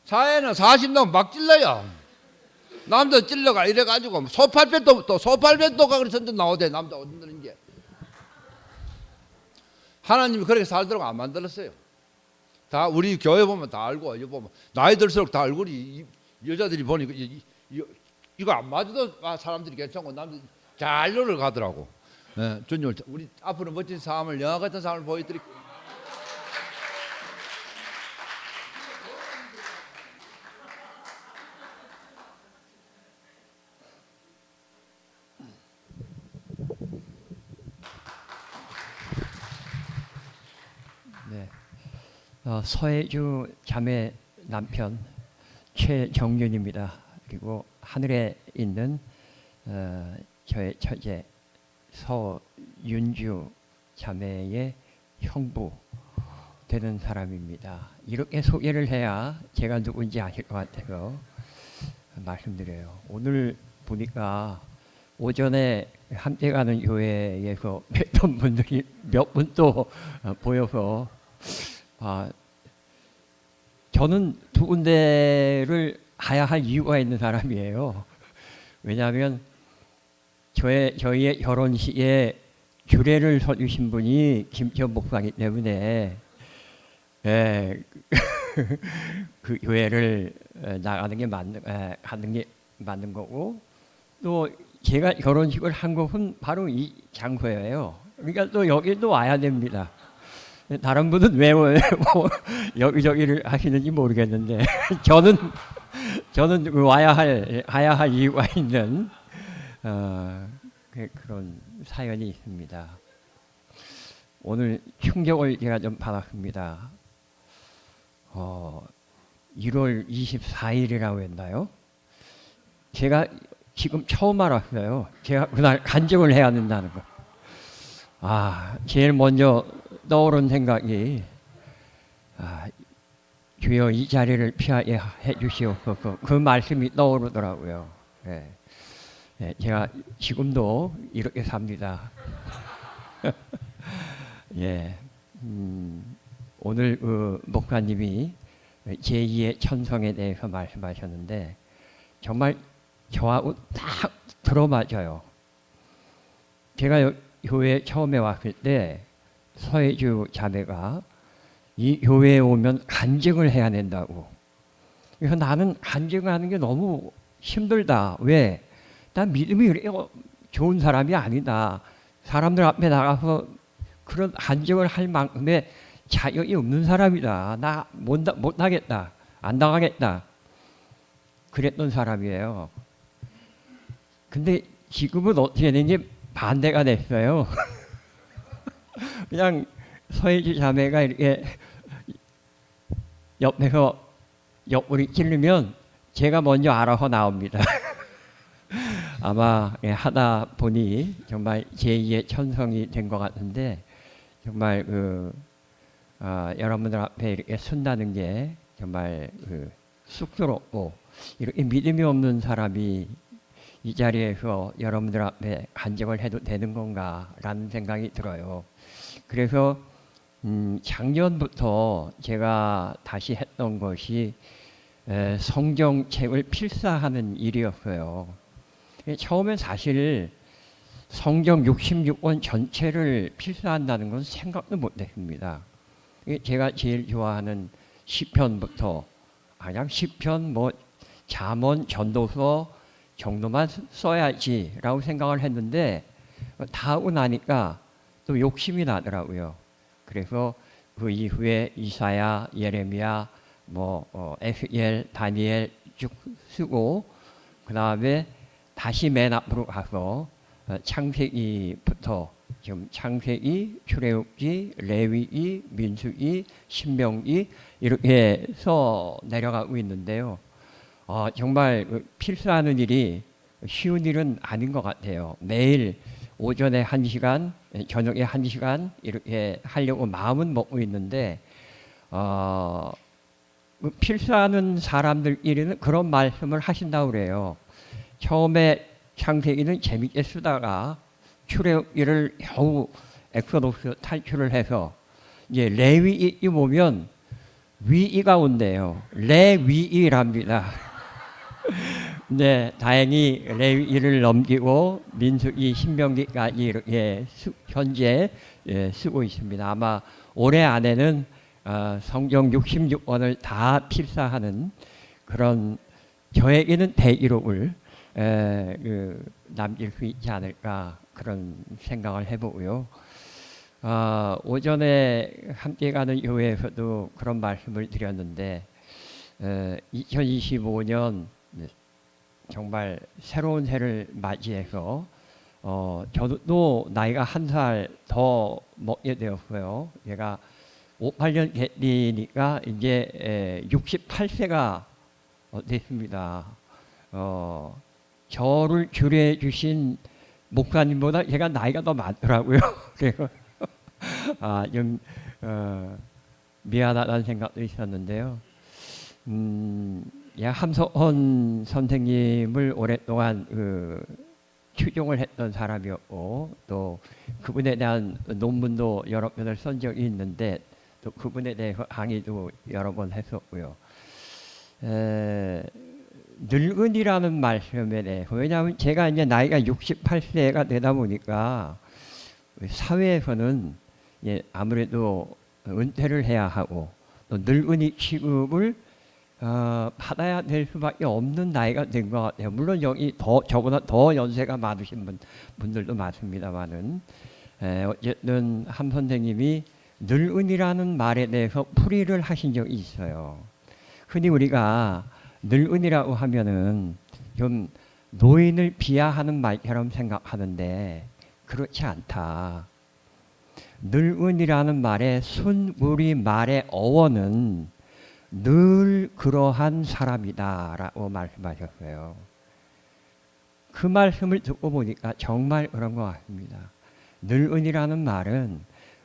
사회는 40 넘으면 막 찔러요. 남자 찔러가 이래가지고 소팔배도 그래서 나오대. 남자 얻는 게 하나님이 그렇게 살도록 안 만들었어요. 다 우리 교회 보면 다 알고 여기 보면 나이 들수록 다 얼굴이 여자들이 보니까 이거 안 맞아도 사람들이 괜찮고 남들 잘 놀러 가더라고. 네, 주님 우리 앞으로 멋진 삶을 영화 같은 삶을 보여드릴게요. 네, 서혜주 자매 남편 최정윤입니다. 그리고 하늘에 있는 저의 처제 서윤주 자매의 형부 되는 사람입니다. 이렇게 소개를 해야 제가 누군지 아실 것 같아서 말씀드려요. 오늘 보니까 오전에 함께 가는 교회에서 뵀던 분들이 몇 분 또 보여서 저는 두 군데를 가야 할 이유가 있는 사람이에요. 왜냐하면 저희의 결혼식에 규례를 서주신 분이 김천 목사이기 때문에 그 교회를 나가는 게 가는 게 맞는 거고 또 제가 결혼식을 한 곳은 바로 이 장소예요. 그러니까 또 여기도 와야 됩니다. 다른 분은 왜 여기저기를 하시는지 모르겠는데 저는 가야 할 이유가 있는 그런 사연이 있습니다. 오늘 충격을 제가 좀 받았습니다. 1월 24일이라고 했나요? 제가 지금 처음 알았어요. 제가 그날 간증을 해야 된다는 거. 제일 먼저 떠오른 생각이 주여 이 자리를 피하게 해주시옵소서 그 말씀이 떠오르더라고요. 예. 예, 제가 지금도 이렇게 삽니다. 예, 오늘 그 목사님이 제2의 천성에 대해서 말씀하셨는데 정말 저하고 딱 들어맞아요. 제가 교회 처음에 왔을 때 서혜주 자매가 이 교회에 오면 간증을 해야 된다고. 그래서 나는 간증하는 게 너무 힘들다. 왜? 난 믿음이 그렇게 좋은 사람이 아니다. 사람들 앞에 나가서 그런 간증을 할 만큼의 자격이 없는 사람이다. 나 못하겠다. 안 당하겠다. 그랬던 사람이에요. 근데 지금은 어떻게 되는지 반대가 됐어요. 그냥 서혜주 자매가 이렇게 옆에서 옆구리 찔르면 제가 먼저 알아서 나옵니다. 아마 하다 보니 정말 제2의 천성이 된 것 같은데 정말 여러분들 앞에 이렇게 선다는 게 정말 쑥스럽고 이렇게 믿음이 없는 사람이 이 자리에서 여러분들 앞에 간증을 해도 되는 건가라는 생각이 들어요. 그래서 작년부터 제가 다시 했던 것이 성경책을 필사하는 일이었어요. 처음엔 사실 성경 66권 전체를 필사한다는 건 생각도 못했습니다. 제가 제일 좋아하는 시편부터 그냥 시편 뭐 잠언 전도서 정도만 써야지라고 생각을 했는데 다 하고 나니까 또 욕심이 나더라고요. 그래서 그 이후에 이사야, 예레미야, 에스겔, 다니엘 쭉 쓰고 그 다음에 다시 맨 앞으로 가서 창세기부터 지금 창세기, 출애굽기, 레위기, 민수기, 신명기 이렇게 써 내려가고 있는데요. 정말 필사하는 일이 쉬운 일은 아닌 것 같아요. 매일 오전에 1시간, 저녁에 1시간 이렇게 하려고 마음은 먹고 있는데 필사하는 사람들끼리는 그런 말씀을 하신다고 그래요. 처음에 창세기는 재밌게 쓰다가 출애굽기를 겨우 엑소도스 탈출을 해서 이제 레위기 보면 위이가 온대요. 레위이랍니다. 네, 다행히 레위기를 넘기고 민수기, 신명기까지 이렇게 현재 쓰고 있습니다. 아마 올해 안에는 성경 66권을 다 필사하는 그런 저에게는 대기록을 남길 수 있지 않을까 그런 생각을 해보고요. 오전에 함께 가는 교회에서도 그런 말씀을 드렸는데 2025년 정말 새로운 해를 맞이해서 저도 또 나이가 1살 더 먹게 되었어요. 제가 58년 개띠니까 이제 68세가 됐습니다. 저를 주례해 주신 목사님보다 제가 나이가 더 많더라고요. 그래서 좀 미안하다는 생각도 있었는데요. 함석헌 선생님을 오랫동안 추종을 했던 사람이었고 또 그분에 대한 논문도 여러 편을 쓴 적이 있는데 또 그분에 대해서 강의도 여러 번 했었고요. 늙은이라는 말씀에 대해서 왜냐하면 제가 이제 나이가 68세가 되다 보니까 사회에서는 아무래도 은퇴를 해야 하고 또 늙은이 취급을 받아야 될 수밖에 없는 나이가 된 것 같아요. 물론 여기 저보다 더 연세가 많으신 분들도 많습니다만은 어쨌든 함 선생님이 늙은이라는 말에 대해서 풀이를 하신 적이 있어요. 흔히 우리가 늙은이라고 하면은 좀 노인을 비하하는 말처럼 생각하는데 그렇지 않다. 늙은이라는 말의 우리 말의 어원은 늘 그러한 사람이다라고 말씀하셨어요. 그 말씀을 듣고 보니까 정말 그런 것 같습니다. 늙은이라는 말은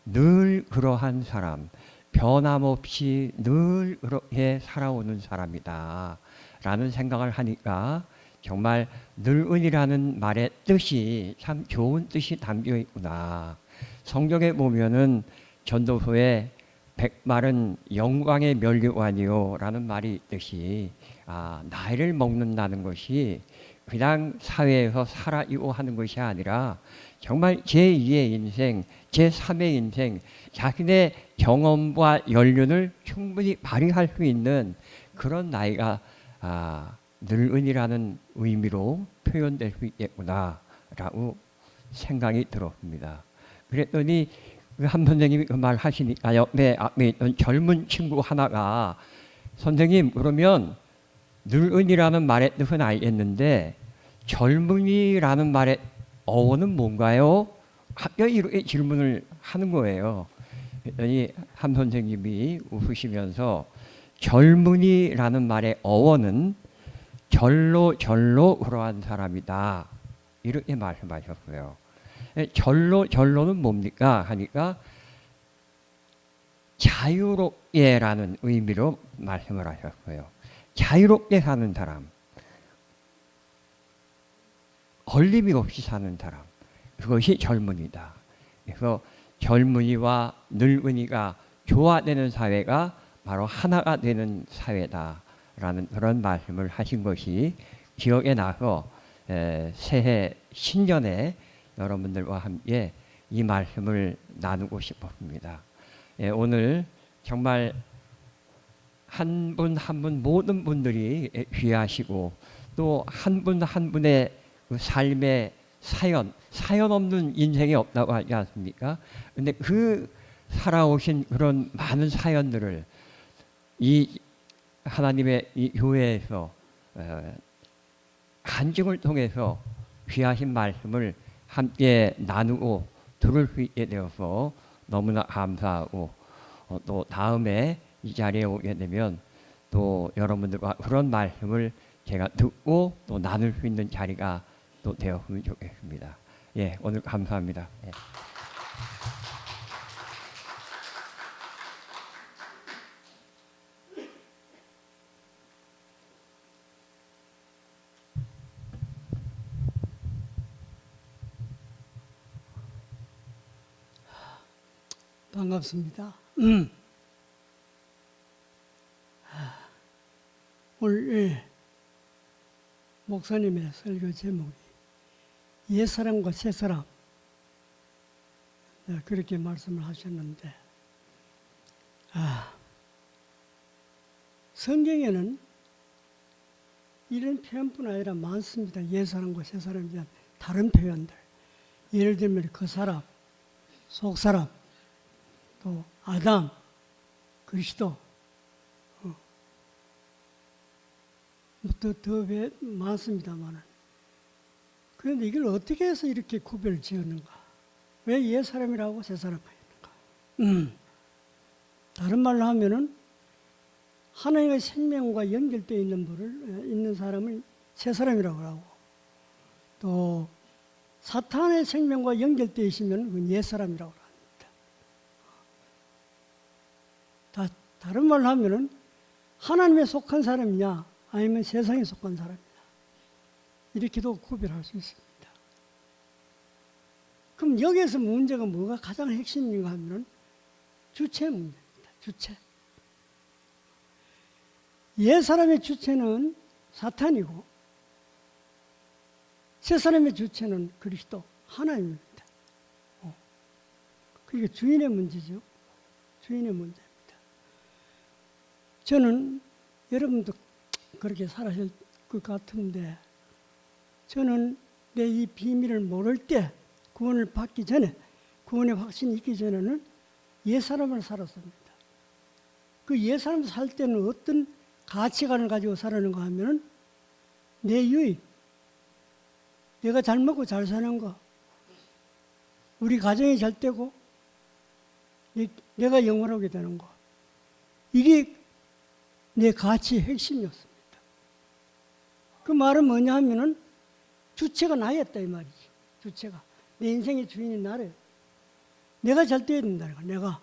늘 그러한 사람, 변함없이 늘 그렇게 살아오는 사람이다 라는 생각을 하니까 정말 늙은이라는 말의 뜻이 참 좋은 뜻이 담겨 있구나. 성경에 보면은 전도서에 백말은 영광의 면류관이요 라는 말이 있듯이 나이를 먹는다는 것이 그냥 사회에서 살아이고 하는 것이 아니라 정말 제2의 인생, 제3의 인생, 자신의 경험과 연륜을 충분히 발휘할 수 있는 그런 나이가 늙은이라는 의미로 표현될 수 있겠구나라고 생각이 들었습니다. 그랬더니 한 선생님이 그 말 하시니까 옆에 앞에 있던 젊은 친구 하나가 선생님 그러면 늙은이라는 말의 뜻은 알겠는데 젊은이라는 말의 어원은 뭔가요? 갑자기 이렇게 질문을 하는 거예요. 그랬더니 한 선생님이 웃으시면서 젊은이라는 말의 어원은 절로 그러한 사람이다. 이렇게 말씀하셨어요. 절로는 뭡니까? 하니까 자유롭게라는 의미로 말씀을 하셨어요. 자유롭게 사는 사람, 걸림이 없이 사는 사람, 그것이 젊은이다. 그래서 젊은이와 늙은이가 조화되는 사회가 바로 하나가 되는 사회다라는 그런 말씀을 하신 것이 기억에 나서 새해 신년에 여러분들과 함께 이 말씀을 나누고 싶었습니다. 오늘 정말 한 분 한 분 모든 분들이 귀하시고 또 한 분 한 분의 그 삶의 사연 없는 인생이 없다고 하지 않습니까? 근데 그 살아오신 그런 많은 사연들을 이 하나님의 이 교회에서 간증을 통해서 귀하신 말씀을 함께 나누고 들을 수 있게 되어서 너무나 감사하고 또 다음에 이 자리에 오게 되면 또 여러분들과 그런 말씀을 제가 듣고 또 나눌 수 있는 자리가 또 되었으면 좋겠습니다. 예, 오늘 감사합니다. 예. 반갑습니다. 오늘 목사님의 설교 제목이 옛사람과 새사람, 그렇게 말씀을 하셨는데 성경에는 이런 표현뿐 아니라 많습니다. 옛사람과 새사람에 대한 다른 표현들, 예를 들면 그 사람, 속사람, 또 아담, 그리스도, 더 많습니다만은. 그런데 이걸 어떻게 해서 이렇게 구별을 지었는가? 왜 옛사람이라고 새사람이라고 했는가? 다른 말로 하면은 하나님의 생명과 연결되어 있는 사람을 새사람이라고 하고, 또 사탄의 생명과 연결되어 있으면 그건 옛사람이라고 합니다. 다른 말로 하면은 하나님에 속한 사람이냐 아니면 세상에 속한 사람이냐, 이렇게도 구별할 수 있습니다. 그럼 여기에서 문제가 뭐가 가장 핵심인가 하면은 주체 문제입니다. 주체. 옛 사람의 주체는 사탄이고 새 사람의 주체는 그리스도 하나님입니다. 그게 주인의 문제죠. 주인의 문제입니다. 저는 여러분도 그렇게 살아실 것 같은데, 저는 내 이 비밀을 모를 때, 구원을 받기 전에, 구원의 확신이 있기 전에는 옛사람을 살았습니다. 그 옛사람 살 때는 어떤 가치관을 가지고 살았는가 하면은 내 유익, 내가 잘 먹고 잘 사는 거, 우리 가정이 잘 되고 내가 영원하게 되는 거, 이게 내 가치의 핵심이었습니다. 그 말은 뭐냐 하면은 주체가 나였다 이 말이지. 주체가 내 인생의 주인이 나래요. 내가 잘 되어야 된다니까. 내가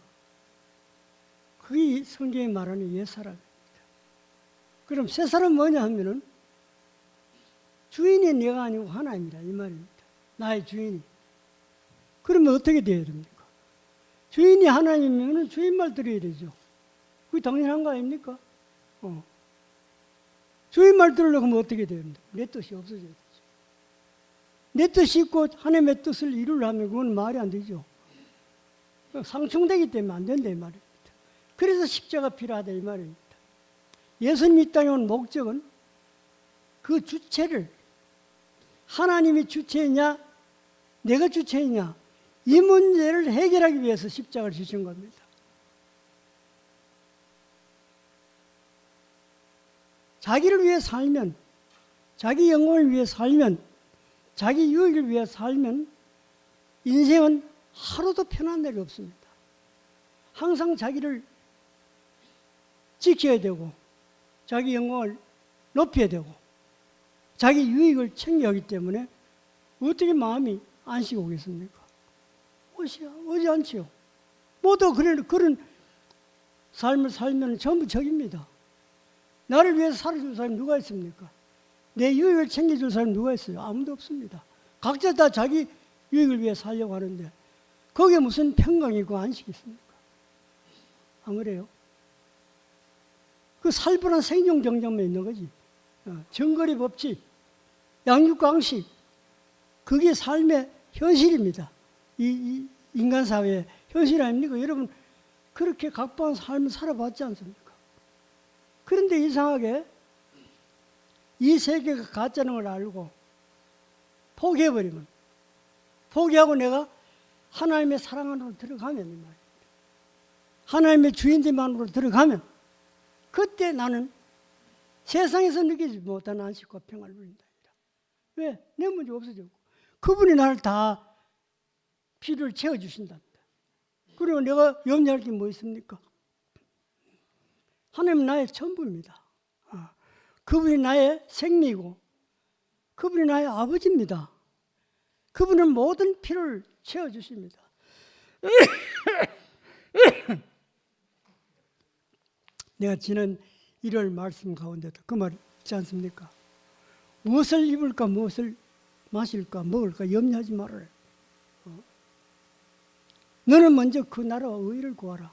그게 성경이 말하는 옛사람입니다. 그럼 새 사람 뭐냐 하면은 주인이 내가 아니고 하나님이다 이 말입니다. 나의 주인이. 그러면 어떻게 돼야 됩니까? 주인이 하나님이면 주인 말 들어야 되죠. 그게 당연한 거 아닙니까? 주인 말 들으려고 하면 어떻게 됩니까? 내 뜻이 없어져야 되죠. 내 뜻이 있고 하나님의 뜻을 이루려면 그건 말이 안 되죠. 상충되기 때문에 안 된다 이 말입니다. 그래서 십자가 필요하다 이 말입니다. 예수님이 이 땅에 온 목적은 그 주체를 하나님이 주체이냐 내가 주체이냐 이 문제를 해결하기 위해서 십자가를 지신 겁니다. 자기를 위해 살면 자기 영광을 위해 살면 자기 유익을 위해 살면 인생은 하루도 편한 날이 없습니다. 항상 자기를 지켜야 되고 자기 영광을 높여야 되고 자기 유익을 챙겨야 하기 때문에 어떻게 마음이 안식이 오겠습니까? 오지 않지요. 모두 그런 삶을 살면 전부 적입니다. 나를 위해서 살아줄 사람이 누가 있습니까? 내 유익을 챙겨줄 사람이 누가 있어요? 아무도 없습니다. 각자 다 자기 유익을 위해 살려고 하는데 거기에 무슨 평강이 있고 안식이 있습니까? 안 그래요? 그 살벌한 생존 경쟁만 있는 거지. 정거리 법칙, 양육강식, 그게 삶의 현실입니다. 이 인간 사회의 현실 아닙니까? 여러분 그렇게 각박한 삶을 살아봤지 않습니까? 그런데 이상하게 이 세계가 가짜는 걸 알고 포기해버리면 포기하고 내가 하나님의 사랑 안으로 들어가면 이 말입니다. 하나님의 주인됨 안으로 들어가면 그때 나는 세상에서 느끼지 못한 안식과 평안을 누린다. 왜? 내 문제가 없어졌고 그분이 나를 다 필요를 채워주신답니다. 그리고 내가 염려할 게 뭐 있습니까? 하나님은 나의 전부입니다. 그분이 나의 생미이고 그분이 나의 아버지입니다. 그분은 모든 필요를 채워주십니다. 내가 지난 1월 말씀 가운데도 그 말 있지 않습니까? 무엇을 입을까 무엇을 마실까 먹을까 염려하지 말아라. 너는 먼저 그 나라와 의를 구하라.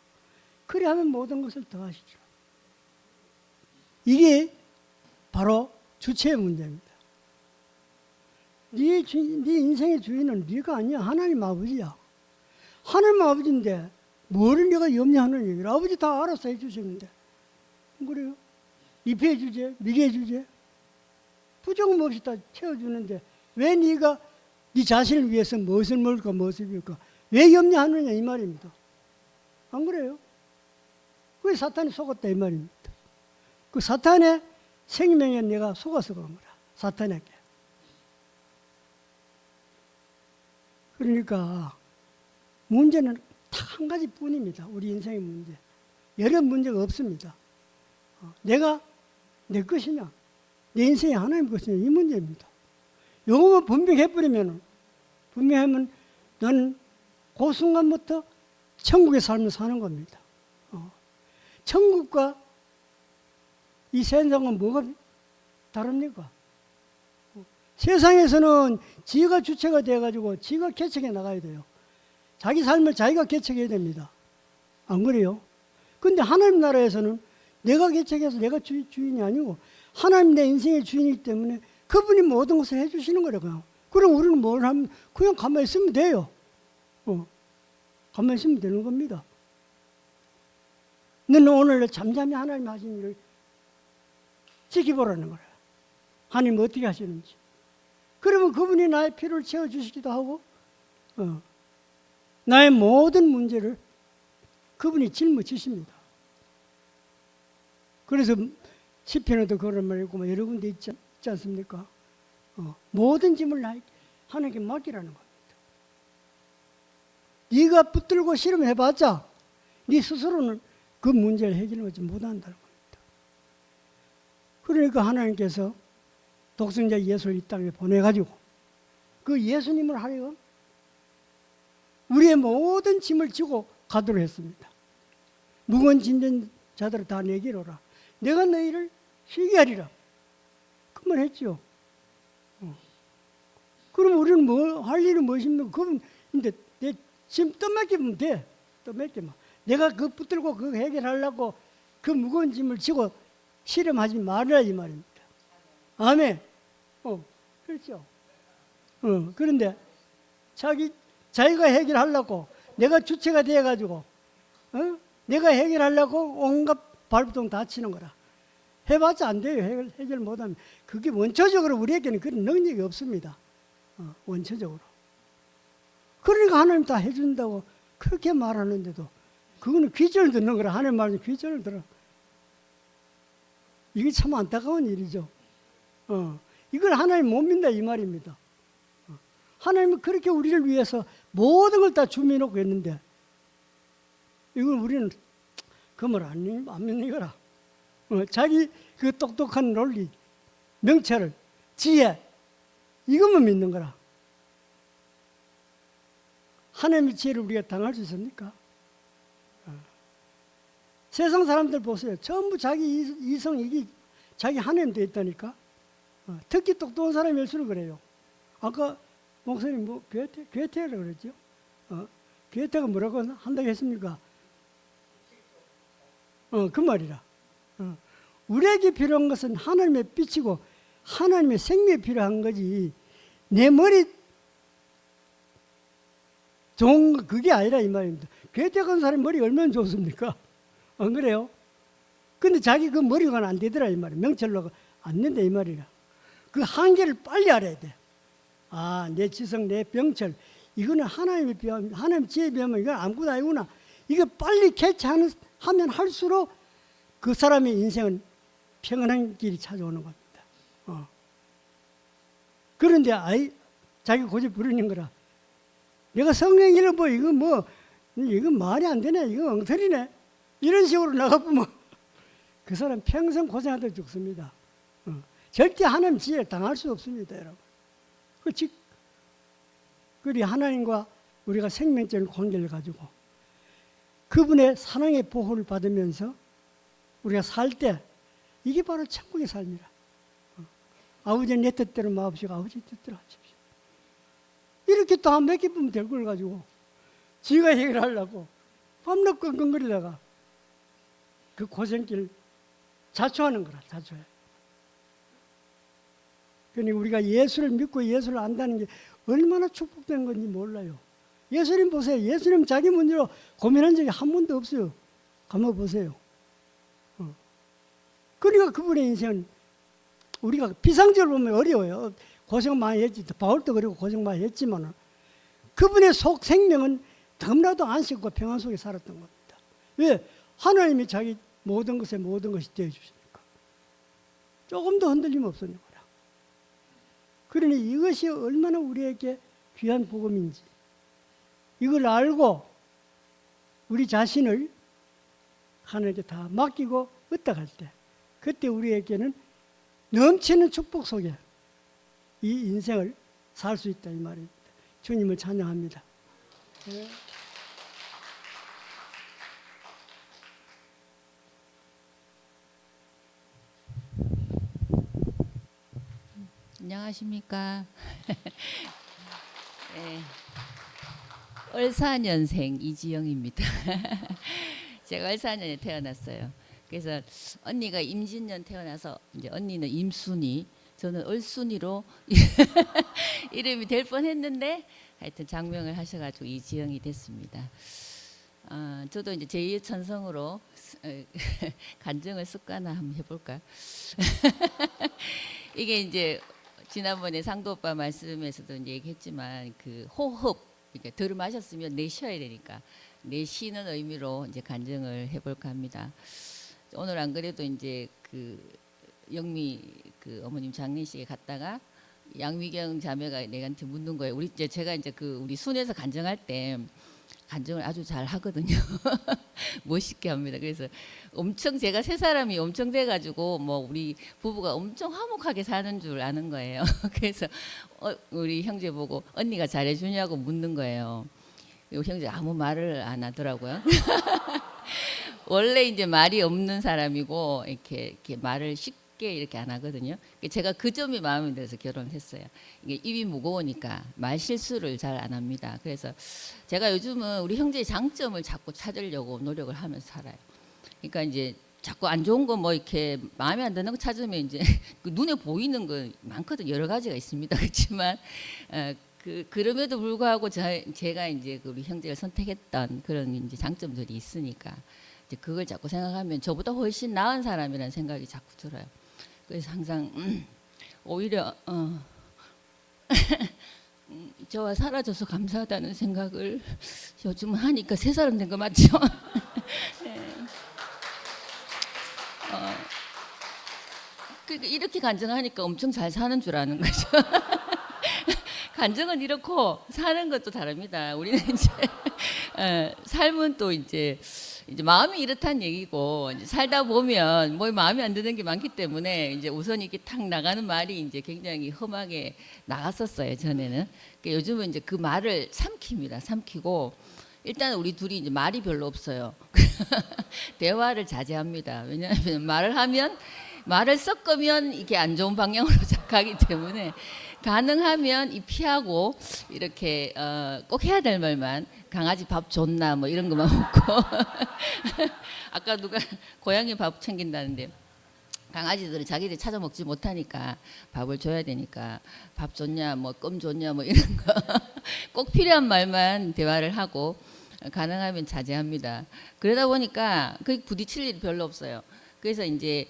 그래 하면 모든 것을 더하시죠. 이게 바로 주체의 문제입니다. 네 인생의 주인은 네가 아니야. 하나님 아버지야. 하나님 아버지인데 뭐를 네가 염려하는 얘기를 아버지 다 알아서 해주시는데 그래요? 입해 주제, 미개 주제 부족함 없이 다 채워주는데 왜 네가 네 자신을 위해서 무엇을 먹을까 무엇을 입을까 왜 염려하느냐 이 말입니다. 안 그래요? 그게 사탄이 속았다 이 말입니다. 그 사탄의 생명에 내가 속아서 그런 거라. 사탄에게. 그러니까 문제는 딱 한 가지뿐입니다. 우리 인생의 문제. 여러 문제가 없습니다. 내가 내 것이냐 내 인생이 하나님 것이냐 이 문제입니다. 요거만 분명해버리면 분명하면 나는 그 순간부터 천국의 삶을 사는 겁니다. 천국과 이 세상은 뭐가 다릅니까? 세상에서는 지가 주체가 돼가지고 지가 개척해 나가야 돼요. 자기 삶을 자기가 개척해야 됩니다. 안 그래요? 근데 하나님 나라에서는 내가 개척해서 내가 주인이 아니고 하나님 내 인생의 주인이기 때문에 그분이 모든 것을 해주시는 거라고요. 그럼 우리는 뭘 하면 그냥 가만히 있으면 돼요. 가만히 있으면 되는 겁니다. 너는 오늘 잠잠히 하나님 하신 일을 지켜보라는 거야. 하나님 어떻게 하시는지. 그러면 그분이 나의 필요를 채워주시기도 하고 나의 모든 문제를 그분이 짊어지십니다. 그래서 시편에도 그런 말이 있고 여러 군데 있지 않습니까? 모든 짐을 하나님께 맡기라는 겁니다. 네가 붙들고 실험해봤자 네 스스로는 그 문제를 해결하지 못한다는 겁니다. 그러니까 하나님께서 독생자 예수를 이 땅에 보내가지고 그 예수님을 하여금 우리의 모든 짐을 지고 가도록 했습니다. 무거운 짐진 자들을 다 내게로 오라. 내가 너희를 쉬게 하리라. 그 말 했죠. 그럼 우리는 뭐 할 일은 무엇입니까? 그럼 근데 내 짐 떠맡기면 돼. 떠맡기면. 내가 그 붙들고 그 해결하려고 그 무거운 짐을 지고 실험하지 말아라 이 말입니다. 아멘. 그렇죠. 그런데 자기가 해결하려고 내가 주체가 되어가지고 내가 해결하려고 온갖 발부동 다 치는 거라. 해봤자 안 돼요. 해결 못하면. 그게 원초적으로 우리에게는 그런 능력이 없습니다. 원초적으로. 그러니까 하나님 다 해준다고 그렇게 말하는데도 그거는 귀전을 듣는 거라. 하나님 말은 귀전을 들어. 이게 참 안타까운 일이죠. 이걸 하나님 못 믿는다 이 말입니다. 하나님은 그렇게 우리를 위해서 모든 걸 다 준비해놓고 했는데 이건 우리는 그 말 안 믿는 거라. 자기 그 똑똑한 논리, 명철을, 지혜 이것만 믿는 거라. 하나님의 지혜를 우리가 당할 수 있습니까? 세상 사람들 보세요. 전부 자기 이성, 자기 하나님 돼 있다니까. 특히 똑똑한 사람일수록 그래요. 아까 목사님 뭐 괴테라고 그랬죠? 괴테가 뭐라고 한다고 했습니까? 그 말이라. 우리에게 필요한 것은 하나님의 빛이고 하나님의 생명이 필요한 거지. 내 머리 좋은 거 그게 아니라 이 말입니다. 괴테 간 사람이 머리 얼마나 좋습니까? 안 그래요? 근데 자기 그 머리가 안 되더라 이 말이야. 명철로가 안 된다 이 말이라. 그 한계를 빨리 알아야 돼. 내 지성, 내 명철 이거는 하나님의 비하면, 하나님 지혜에 비하면 이건 아무것도 아니구나. 이거 빨리 캐치하면 할수록 그 사람의 인생은 평안한 길이 찾아오는 겁니다. 그런데 자기 고집 부리는 거라. 내가 성경 읽어보 이건 말이 안 되네. 이거 엉터리네. 이런 식으로 나가보면 그 사람 평생 고생하다 죽습니다. 절대 하나님 지혜를 당할 수 없습니다, 여러분. 그리 하나님과 우리가 생명적인 관계를 가지고 그분의 사랑의 보호를 받으면서 우리가 살 때 이게 바로 천국의 삶이라. 아버지 내 뜻대로 마옵시고 아버지 뜻대로 하십시오. 이렇게 또 한 몇 개 보면 될 걸 가지고 지가 해결하려고 밤낮 끙끙거리다가 그 고생길 자초하는 거라. 자초해. 그러니 우리가 예수를 믿고 예수를 안다는 게 얼마나 축복된 건지 몰라요. 예수님 보세요. 예수님 자기 문제로 고민한 적이 한 번도 없어요. 가만 보세요. 그러니까 그분의 인생은 우리가 비상적으로 보면 어려워요. 고생 많이 했지. 바울도 그리고 고생 많이 했지만 그분의 속 생명은 너무나도 안식과 평안 속에 살았던 겁니다. 왜? 하나님이 자기 모든 것에 모든 것이 되어주시니까. 조금도 흔들림 없으니까. 그러니 이것이 얼마나 우리에게 귀한 복음인지 이걸 알고 우리 자신을 하나님께 다 맡기고 얻어갈 때 그때 우리에게는 넘치는 축복 속에 이 인생을 살 수 있다 이 말입니다. 주님을 찬양합니다. 네. 안녕하십니까. 네. 을사년생 이지영입니다. 제가 을사년에 태어났어요. 그래서 언니가 임진년 태어나서 이제 언니는 임순이, 저는 을순이로 이름이 될 뻔했는데 하여튼 장명을 하셔가지고 이지영이 됐습니다. 저도 이제 제2의 천성으로 간증을 습관화 한번 해볼까. 이게 이제 지난번에 상도 오빠 말씀에서도 얘기했지만 그 호흡, 이렇게 들이마셨으면 내쉬어야 되니까 내쉬는 의미로 이제 간증을 해볼까 합니다. 오늘 안 그래도 이제 그 영미 그 어머님 장례식에 갔다가 양미경 자매가 내한테 묻는 거예요. 제가 이제 그 우리 순에서 간증할 때 간증을 아주 잘 하거든요. 멋있게 합니다. 그래서 엄청 제가 세 사람이 엄청 돼가지고 뭐 우리 부부가 엄청 화목하게 사는 줄 아는 거예요. 그래서 우리 형제 보고 언니가 잘해주냐고 묻는 거예요. 형제 아무 말을 안 하더라고요. 원래 이제 말이 없는 사람이고 이렇게 말을 쉽게 이렇게 안 하거든요. 제가 그 점이 마음에 들어서 결혼했어요. 이게 입이 무거우니까 말 실수를 잘 안 합니다. 그래서 제가 요즘은 우리 형제의 장점을 자꾸 찾으려고 노력을 하면서 살아요. 그러니까 이제 자꾸 안 좋은 거 뭐 이렇게 마음에 안 드는 거 찾으면 이제 그 눈에 보이는 거 많거든. 여러 가지가 있습니다. 그렇지만 그럼에도 불구하고 제가 이제 우리 형제를 선택했던 그런 이제 장점들이 있으니까 이제 그걸 자꾸 생각하면 저보다 훨씬 나은 사람이라는 생각이 자꾸 들어요. 그래서 항상 오히려 저와 살아줘서 감사하다는 생각을 요즘은 하니까 새 사람 된 거 맞죠? 네. 그러니까 이렇게 간증하니까 엄청 잘 사는 줄 아는 거죠. 간증은 이렇고 사는 것도 다릅니다. 우리는 이제 삶은 또 이제 마음이 이렇다는 얘기고 이제 살다 보면 뭐 마음에 안 드는 게 많기 때문에 이제 우선 이렇게 탁 나가는 말이 이제 굉장히 험하게 나갔었어요 전에는. 그러니까 요즘은 이제 그 말을 삼킵니다. 삼키고 일단 우리 둘이 이제 말이 별로 없어요. 대화를 자제합니다. 왜냐하면 말을 섞으면 이게 안 좋은 방향으로 가기 때문에 가능하면 이 피하고 이렇게 꼭 해야 될 말만 강아지 밥 줬나 뭐 이런 것만 먹고 아까 누가 고양이 밥 챙긴다는데 강아지들은 자기들 찾아 먹지 못하니까 밥을 줘야 되니까 밥 줬냐 뭐 껌 줬냐 뭐 이런 거 꼭 필요한 말만 대화를 하고 가능하면 자제합니다. 그러다 보니까 그 부딪힐 일이 별로 없어요. 그래서 이제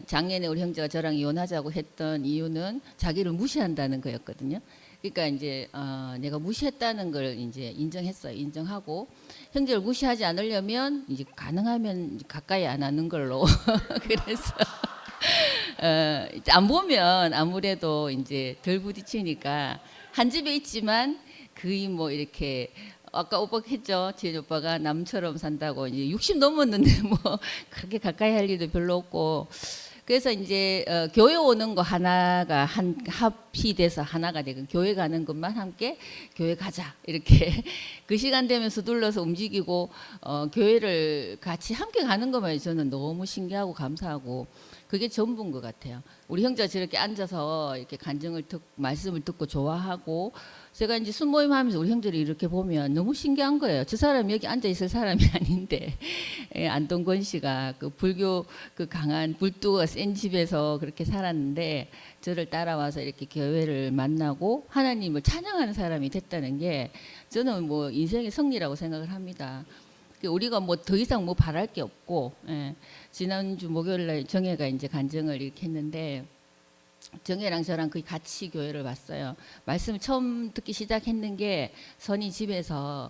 작년에 우리 형제가 저랑 이혼하자고 했던 이유는 자기를 무시한다는 거였거든요. 그러니까 이제 내가 무시했다는 걸 이제 인정했어요. 인정하고 형제를 무시하지 않으려면 이제 가능하면 가까이 안 하는 걸로. 그래서 안 보면 아무래도 이제 덜 부딪히니까 한 집에 있지만 거의 뭐 이렇게 아까 오빠 했죠. 지은 오빠가 남처럼 산다고 이제 60 넘었는데 뭐 그렇게 가까이 할 일도 별로 없고 그래서 이제 교회 오는 거 하나가 합이 돼서 하나가 되고 교회 가는 것만 함께 교회 가자 이렇게 그 시간 되면 서둘러서 움직이고 교회를 같이 함께 가는 것만 저는 너무 신기하고 감사하고 그게 전부인 것 같아요. 우리 형제가 저렇게 앉아서 이렇게 간증을 듣고 말씀을 듣고 좋아하고 제가 이제 순모임 하면서 우리 형제를 이렇게 보면 너무 신기한 거예요. 저 사람이 여기 앉아 있을 사람이 아닌데 안동건 씨가 그 불교 그 강한 불도가 센 집에서 그렇게 살았는데 저를 따라와서 이렇게 교회를 만나고 하나님을 찬양하는 사람이 됐다는 게 저는 뭐 인생의 승리라고 생각을 합니다. 우리가 뭐 더 이상 뭐 바랄 게 없고 지난주 목요일날 정혜가 이제 간증을 이렇게 했는데 정혜랑 저랑 거의 같이 교회를 왔어요. 말씀을 처음 듣기 시작했는 게 선희 집에서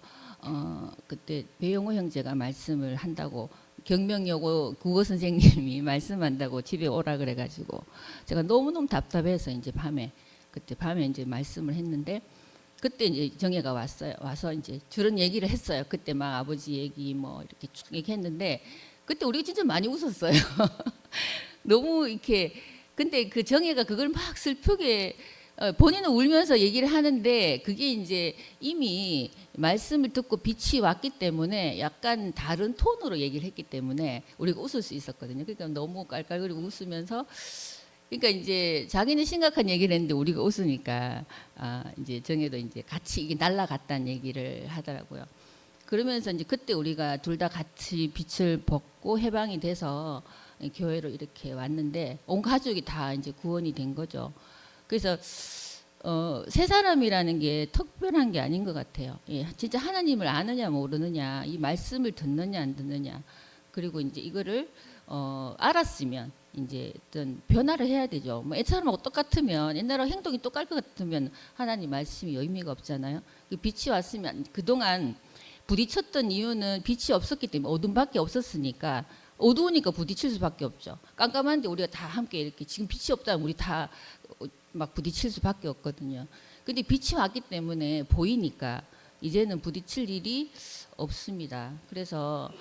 그때 배용호 형제가 말씀을 한다고 경명여고 국어 선생님이 말씀한다고 집에 오라 그래가지고 제가 너무너무 답답해서 이제 그때 밤에 이제 말씀을 했는데 그때 이제 정혜가 왔어요. 와서 이제 저런 얘기를 했어요. 그때 막 아버지 얘기 뭐 이렇게 쭉 얘기했는데 그때 우리가 진짜 많이 웃었어요. 너무 이렇게 근데 그 정혜가 그걸 막 슬프게 본인은 울면서 얘기를 하는데 그게 이제 이미 말씀을 듣고 빛이 왔기 때문에 약간 다른 톤으로 얘기를 했기 때문에 우리가 웃을 수 있었거든요. 그러니까 너무 깔깔거리고 웃으면서 그러니까 이제 자기는 심각한 얘기를 했는데 우리가 웃으니까 이제 정혜도 이제 같이 이게 날아갔다는 얘기를 하더라고요. 그러면서 이제 그때 우리가 둘 다 같이 빛을 벗고 해방이 돼서 교회로 이렇게 왔는데 온 가족이 다 이제 구원이 된 거죠. 그래서 세 사람이라는 게 특별한 게 아닌 것 같아요. 예, 진짜 하나님을 아느냐 모르느냐, 이 말씀을 듣느냐 안 듣느냐, 그리고 이제 이거를 알았으면 이제 어떤 변화를 해야 되죠. 뭐 옛사람하고 똑같으면 옛날하고 행동이 똑같을 것 같으면 하나님 말씀이 의미가 없잖아요. 빛이 왔으면 그동안 부딪혔던 이유는 빛이 없었기 때문에 어둠밖에 없었으니까 어두우니까 부딪힐 수밖에 없죠. 깜깜한데 우리가 다 함께 이렇게 지금 빛이 없다면 우리 다 막 부딪힐 수밖에 없거든요. 근데 빛이 왔기 때문에 보이니까 이제는 부딪힐 일이 없습니다. 그래서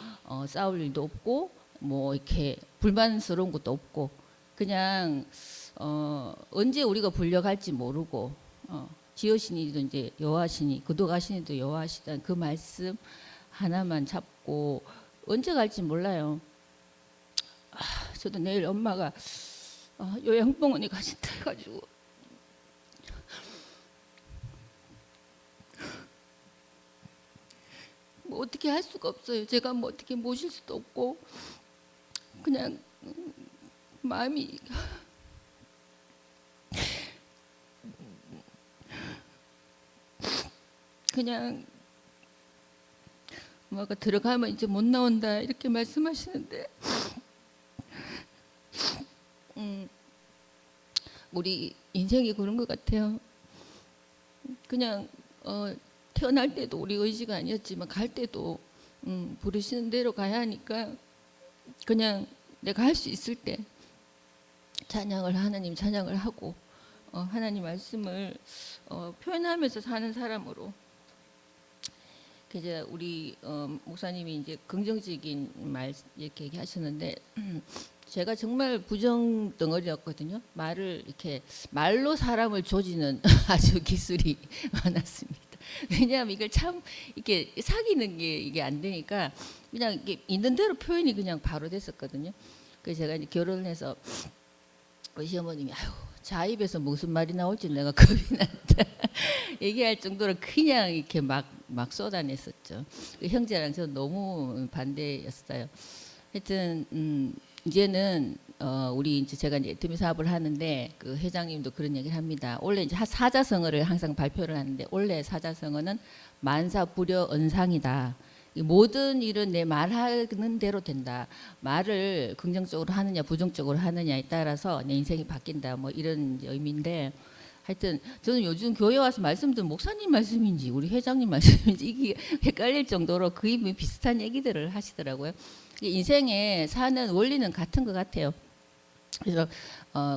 싸울 일도 없고 뭐 이렇게 불만스러운 것도 없고 그냥 언제 우리가 불려갈지 모르고 지으시니도 이제 여호와시니 거룩하시니도 여호와시다는 그 말씀 하나만 잡고 언제 갈지 몰라요. 저도 내일 엄마가 요양병원에 가신다 해가지고 뭐 어떻게 할 수가 없어요. 제가 뭐 어떻게 모실 수도 없고 그냥 마음이 그냥 엄마가 들어가면 이제 못 나온다 이렇게 말씀하시는데 우리 인생이 그런 것 같아요. 그냥 태어날 때도 우리 의지가 아니었지만 갈 때도 부르시는 대로 가야 하니까 그냥 내가 할 수 있을 때 찬양을 하나님 찬양을 하고 하나님 말씀을 표현하면서 사는 사람으로 이제 우리 목사님이 이제 긍정적인 말 이렇게 얘기하셨는데 제가 정말 부정 덩어리였거든요. 말을 이렇게 말로 사람을 조지는 아주 기술이 많았습니다. 왜냐하면 이걸 참 이렇게 사귀는 게 이게 안 되니까 그냥 이게 있는 대로 표현이 그냥 바로 됐었거든요. 그래서 제가 이제 결혼을 해서 우리 시어머님이 아유 자입에서 무슨 말이 나올지 내가 겁이 난다 얘기할 정도로 그냥 이렇게 막 쏟아냈었죠. 그 형제랑 저는 너무 반대였어요. 하여튼 이제는 우리 이제 제가 이제 애터미 사업을 하는데 그 회장님도 그런 얘기를 합니다. 원래 이제 사자성어를 항상 발표를 하는데 원래 사자성어는 만사불여언상이다. 모든 일은 내 말하는 대로 된다. 말을 긍정적으로 하느냐 부정적으로 하느냐에 따라서 내 인생이 바뀐다. 뭐 이런 의미인데 하여튼 저는 요즘 교회 와서 말씀 듣는 목사님 말씀인지 우리 회장님 말씀인지 이게 헷갈릴 정도로 거의 비슷한 얘기들을 하시더라고요. 인생에 사는 원리는 같은 것 같아요. 그래서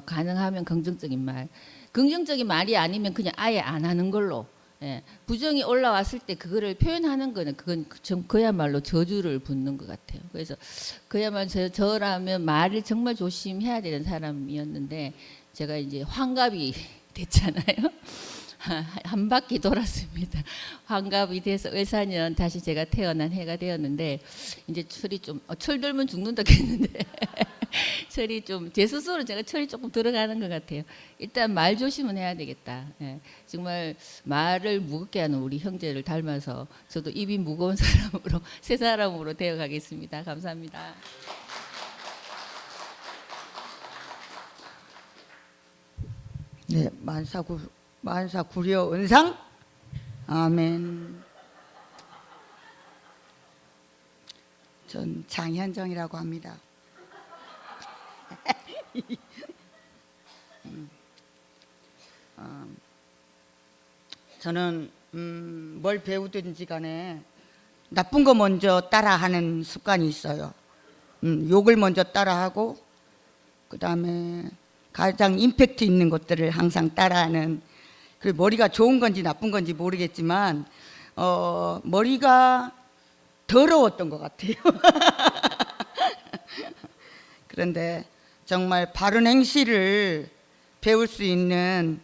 가능하면 긍정적인 말, 긍정적인 말이 아니면 그냥 아예 안 하는 걸로. 예, 부정이 올라왔을 때 그거를 표현하는 거는 그건 그야말로 저주를 붓는 것 같아요. 그래서 그야말로 저라면 말을 정말 조심해야 되는 사람이었는데 제가 이제 환갑이 됐잖아요. 한 바퀴 돌았습니다. 환갑이 돼서 을사년 다시 제가 태어난 해가 되었는데 이제 철이 좀 철들면 죽는다 했는데 철이 좀 제 스스로 제가 철이 조금 들어가는 것 같아요. 일단 말 조심은 해야 되겠다. 예, 정말 말을 무겁게 하는 우리 형제를 닮아서 저도 입이 무거운 사람으로 새 사람으로 되어가겠습니다. 감사합니다. 네, 만사구려 은상 아멘. 전 장현정이라고 합니다. 저는 뭘 배우든지 간에 나쁜 거 먼저 따라하는 습관이 있어요. 욕을 먼저 따라하고 그 다음에 가장 임팩트 있는 것들을 항상 따라하는. 그리고 머리가 좋은 건지 나쁜 건지 모르겠지만 머리가 더러웠던 것 같아요. 그런데 정말 바른 행실을 배울 수 있는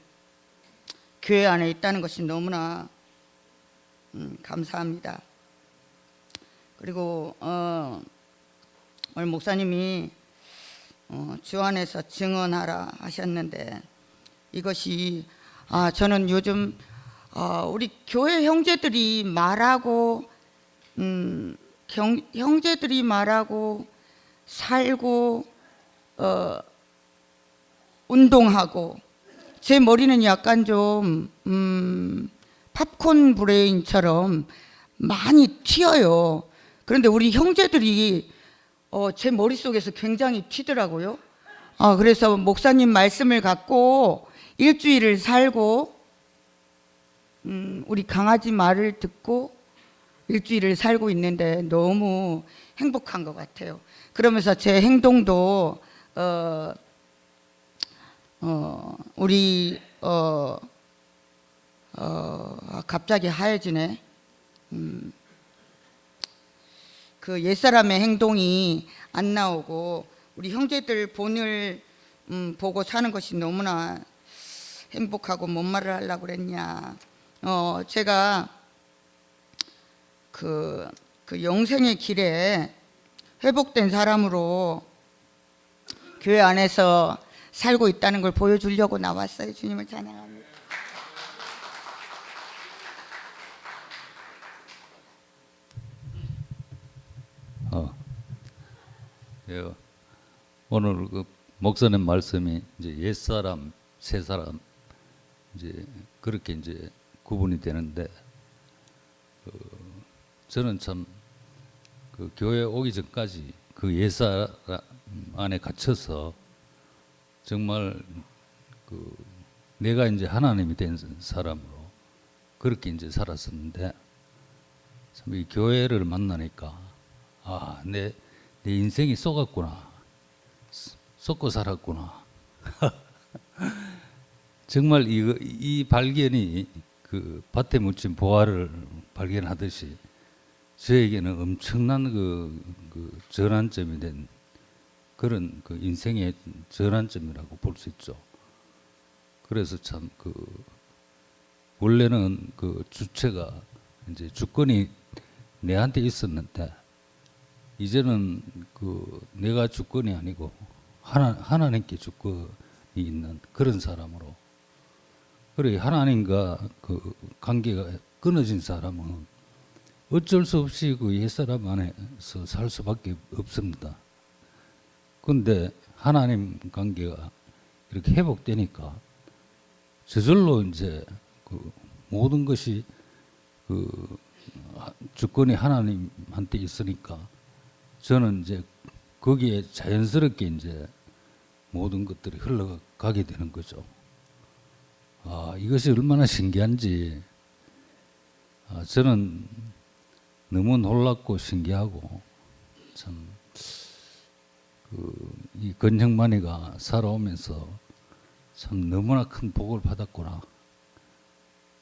교회 안에 있다는 것이 너무나 감사합니다. 그리고 오늘 목사님이 주 안에서 증언하라 하셨는데 이것이 저는 요즘 우리 교회 형제들이 말하고 형제들이 말하고 살고 운동하고 제 머리는 약간 좀 팝콘 브레인처럼 많이 튀어요. 그런데 우리 형제들이 제 머릿속에서 굉장히 튀더라고요. 그래서 목사님 말씀을 갖고 일주일을 살고 우리 강아지 말을 듣고 일주일을 살고 있는데 너무 행복한 것 같아요. 그러면서 제 행동도 우리 갑자기 하얘지네. 그 옛사람의 행동이 안 나오고 우리 형제들 본을 보고 사는 것이 너무나 행복하고 뭔 말을 하려고 그랬냐. 제가 그 영생의 길에 회복된 사람으로 교회 안에서 살고 있다는 걸 보여주려고 나왔어요. 주님을 찬양합니다. 예, 오늘 그 목사님 말씀이 이제 옛사람, 새사람 이제 그렇게 이제 구분이 되는데 저는 참 그 교회 오기 전까지 그 옛사람 안에 갇혀서 정말 그 내가 이제 하나님이 된 사람으로 그렇게 이제 살았었는데 참 이 교회를 만나니까 아, 내 인생이 쏘갔구나. 쏟고 살았구나. 정말 이 발견이 그 밭에 묻힌 보화를 발견하듯이 저에게는 엄청난 그 전환점이 된 그런 그 인생의 전환점이라고 볼 수 있죠. 그래서 참 그 원래는 그 주체가 이제 주권이 내한테 있었는데 이제는 그 내가 주권이 아니고 하나님께 주권이 있는 그런 사람으로, 그래 하나님과 그 관계가 끊어진 사람은 어쩔 수 없이 그 옛사람 안에서 살 수밖에 없습니다. 근데 하나님 관계가 이렇게 회복되니까 저절로 이제 그 모든 것이 그 주권이 하나님한테 있으니까 저는 이제 거기에 자연스럽게 이제 모든 것들이 흘러가게 되는 거죠. 아, 이것이 얼마나 신기한지 저는 너무 놀랍고 신기하고 참 이 건형만이가 살아오면서 참 너무나 큰 복을 받았구나.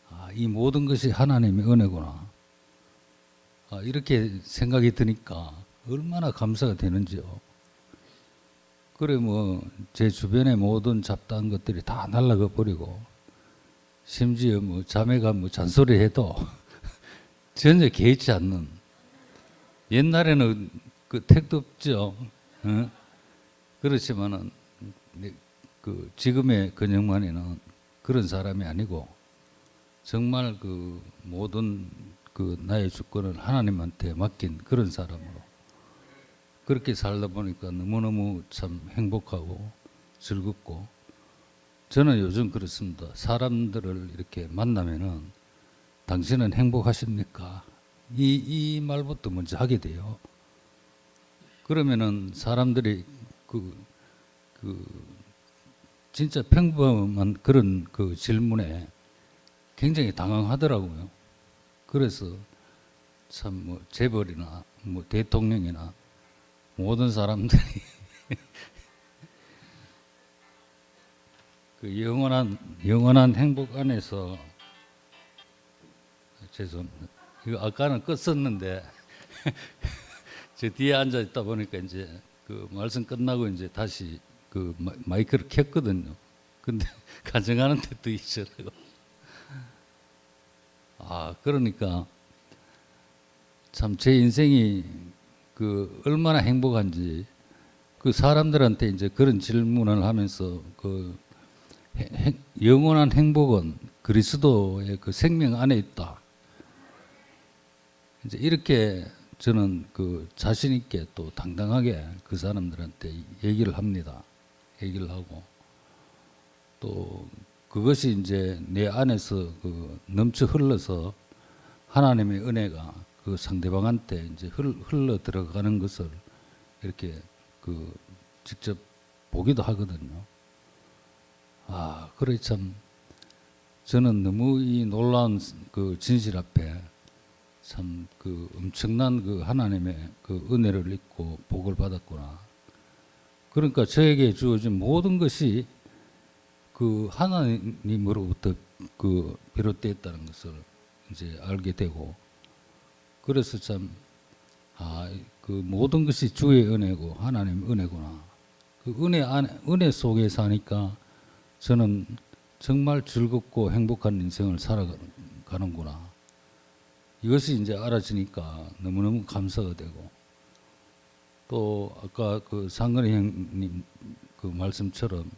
아, 이 모든 것이 하나님의 은혜구나. 아, 이렇게 생각이 드니까 얼마나 감사가 되는지요. 그래 뭐 제 주변의 모든 잡다한 것들이 다 날아가 버리고 심지어 뭐 자매가 뭐 잔소리해도 전혀 개의치 않는, 옛날에는 그 택도 없죠. 어? 그렇지만은 그 지금의 근영만이는 그런 사람이 아니고 정말 그 모든 그 나의 주권을 하나님한테 맡긴 그런 사람으로 그렇게 살다 보니까 너무너무 참 행복하고 즐겁고, 저는 요즘 그렇습니다. 사람들을 이렇게 만나면은 당신은 행복하십니까? 이 말부터 먼저 하게 돼요. 그러면은 사람들이 진짜 평범한 그런 그 질문에 굉장히 당황하더라고요. 그래서 참 뭐 재벌이나 뭐 대통령이나 모든 사람들이 그 영원한 행복 안에서, 죄송합니다. 이거 아까는 껐었는데 저 뒤에 앉아 있다 보니까 이제 그 말씀 끝나고 이제 다시 그 마이크를 켰거든요. 근데 가정하는데 또 있더라고. 아, 그러니까 참 제 인생이 그 얼마나 행복한지, 그 사람들한테 이제 그런 질문을 하면서 그 영원한 행복은 그리스도의 그 생명 안에 있다. 이제 이렇게 저는 그 자신 있게 또 당당하게 그 사람들한테 얘기를 합니다. 얘기를 하고 또 그것이 이제 내 안에서 그 넘쳐 흘러서 하나님의 은혜가 그 상대방한테 이제 흘러 들어가는 것을 이렇게 그 직접 보기도 하거든요. 아, 그래 참 저는 너무 이 놀라운 그 진실 앞에 참 그 엄청난 그 하나님의 그 은혜를 입고 복을 받았구나. 그러니까 저에게 주어진 모든 것이 그 하나님으로부터 그 비롯되었다는 것을 이제 알게 되고, 그래서 참 그 모든 것이 주의 은혜고 하나님의 은혜구나. 그 은혜 속에 사니까 저는 정말 즐겁고 행복한 인생을 살아가는구나. 이것이 이제 알아지니까 너무너무 감사가 되고, 또 아까 그 상근이 형님 그 말씀처럼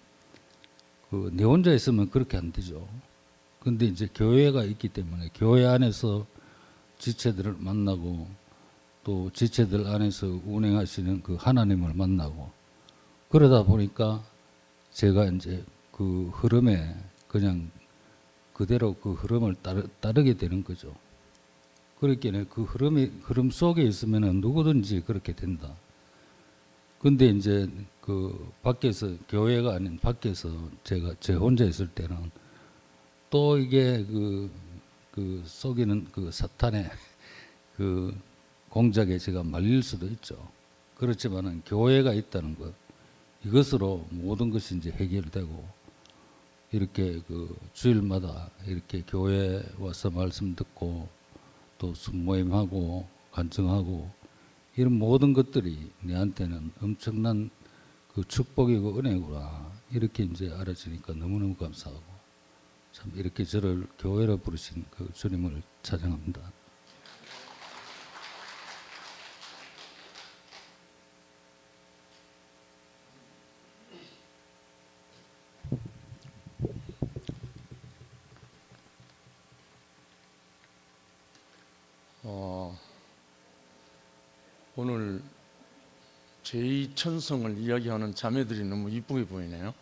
그 내 혼자 있으면 그렇게 안 되죠. 근데 이제 교회가 있기 때문에 교회 안에서 지체들을 만나고 또 지체들 안에서 운행하시는 그 하나님을 만나고 그러다 보니까 제가 이제 그 흐름에 그냥 그대로 그 흐름을 따르게 되는 거죠. 그렇기에 그 흐름 속에 있으면은 누구든지 그렇게 된다. 근데 이제 그 밖에서 교회가 아닌 밖에서 제가 제 혼자 있을 때는 또 이게 그 속이는 그 사탄의 그 공작에 제가 말릴 수도 있죠. 그렇지만은 교회가 있다는 것 이것으로 모든 것이 이제 해결되고 이렇게 그 주일마다 이렇게 교회 와서 말씀 듣고 또 순모임하고 간증하고 이런 모든 것들이 내한테는 엄청난 그 축복이고 은혜구나 이렇게 이제 알아지니까 너무너무 감사하고 참 이렇게 저를 교회로 부르신 그 주님을 찬양합니다. 오늘 제2천성을 이야기하는 자매들이 너무 이쁘게 보이네요.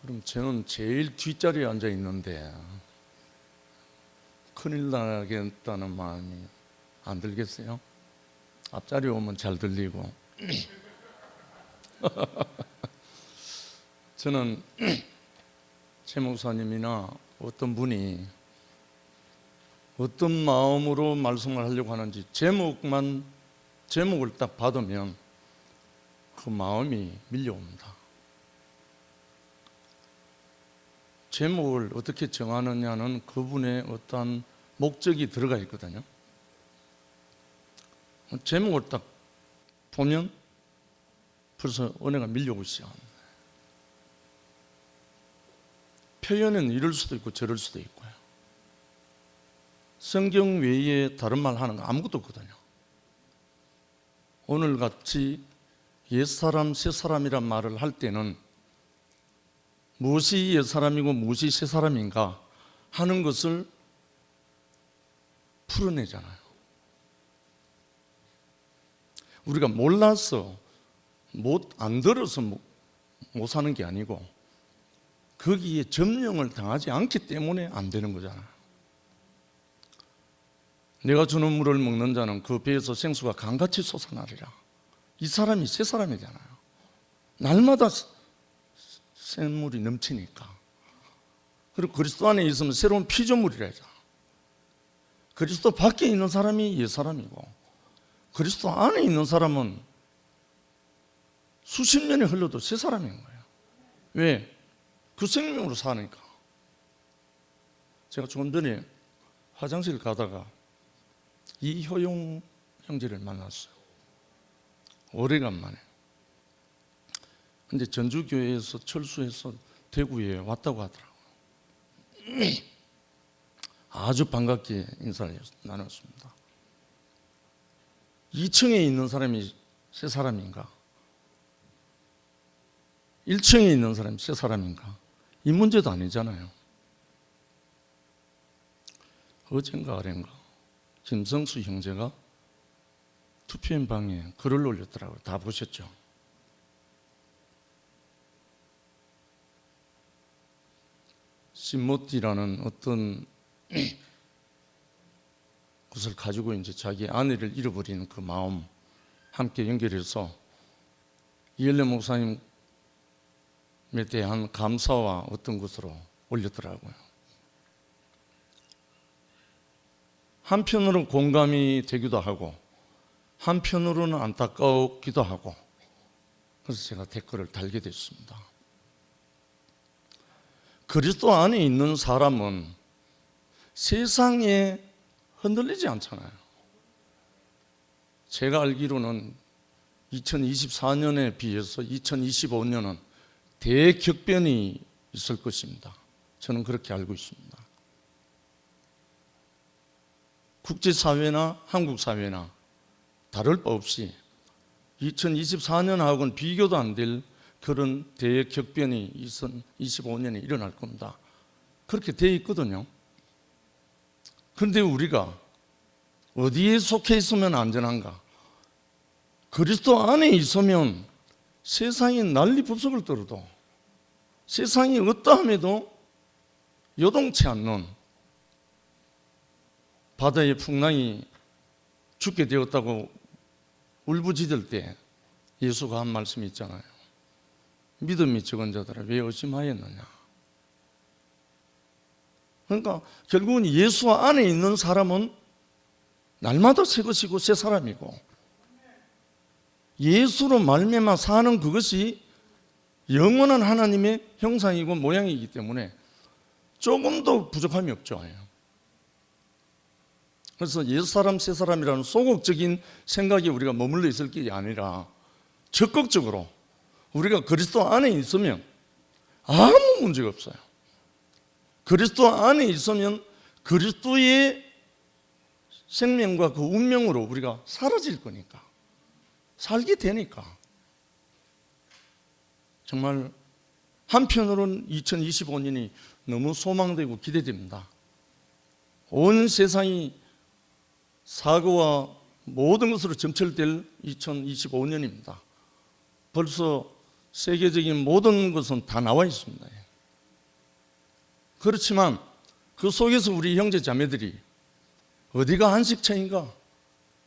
그럼 저는 제일 뒷자리에 앉아 있는데 큰일 나겠다는 마음이 안 들겠어요? 앞자리에 오면 잘 들리고. 저는 최 목사님이나 어떤 분이 어떤 마음으로 말씀을 하려고 하는지 제목을 딱 받으면 그 마음이 밀려옵니다. 제목을 어떻게 정하느냐는 그분의 어떤 목적이 들어가 있거든요. 제목을 딱 보면 벌써 은혜가 밀려오기 시작합니다. 표현은 이럴 수도 있고 저럴 수도 있고요. 성경 외에 다른 말 하는 거 아무것도 없거든요. 오늘같이 옛사람 새사람이란 말을 할 때는 무엇이 옛사람이고 무엇이 새사람인가 하는 것을 풀어내잖아요. 우리가 몰라서 안 들어서 못 사는 게 아니고 거기에 점령을 당하지 않기 때문에 안 되는 거잖아요. 내가 주는 물을 먹는 자는 그 배에서 생수가 강같이 솟아나리라. 이 사람이 새 사람이잖아요. 날마다 샘물이 넘치니까. 그리고 그리스도 안에 있으면 새로운 피조물이라 하잖아. 그리스도 밖에 있는 사람이 옛 사람이고 그리스도 안에 있는 사람은 수십 년이 흘러도 새 사람인 거예요. 왜? 그 생명으로 사니까. 제가 조금 전에 화장실 가다가 이효용 형제를 만났어요. 오래간만에. 근데 전주교회에서 철수해서 대구에 왔다고 하더라고요. 아주 반갑게 인사를 나눴습니다. 2층에 있는 사람이 새 사람인가? 1층에 있는 사람이 새 사람인가? 이 문제도 아니잖아요. 어젠가 아ren가 김성수 형제가 투표인 방에 글을 올렸더라고요. 다 보셨죠? 심모티라는 어떤 것을 가지고 이제 자기 아내를 잃어버리는 그 마음 함께 연결해서 이엘레 목사님에 대한 감사와 어떤 것으로 올렸더라고요. 한편으로는 공감이 되기도 하고 한편으로는 안타까우기도 하고 그래서 제가 댓글을 달게 됐습니다. 그리스도 안에 있는 사람은 세상에 흔들리지 않잖아요. 제가 알기로는 2024년에 비해서 2025년은 대격변이 있을 것입니다. 저는 그렇게 알고 있습니다. 국제사회나 한국 사회나 다를 바 없이 2024년하고는 비교도 안 될 그런 대격변이 2025년에 일어날 겁니다. 그렇게 돼 있거든요. 그런데 우리가 어디에 속해 있으면 안전한가? 그리스도 안에 있으면 세상이 난리법석을 떨어도, 세상이 어떠함에도 요동치 않는 바다의 풍랑이 죽게 되었다고 울부짖을 때 예수가 한 말씀이 있잖아요. 믿음이 적은 자들아 왜 의심하였느냐. 그러니까 결국은 예수 안에 있는 사람은 날마다 새 것이고 새 사람이고, 예수로 말미암아 사는 그것이 영원한 하나님의 형상이고 모양이기 때문에 조금도 부족함이 없죠. 그래서 옛사람 새사람이라는 소극적인 생각에 우리가 머물러 있을 게 아니라 적극적으로 우리가 그리스도 안에 있으면 아무 문제가 없어요. 그리스도 안에 있으면 그리스도의 생명과 그 운명으로 우리가 사라질 거니까, 살게 되니까. 정말 한편으로는 2025년이 너무 소망되고 기대됩니다. 온 세상이 사고와 모든 것으로 점철될 2025년입니다. 벌써 세계적인 모든 것은 다 나와 있습니다. 그렇지만 그 속에서 우리 형제 자매들이 어디가 안식처인가?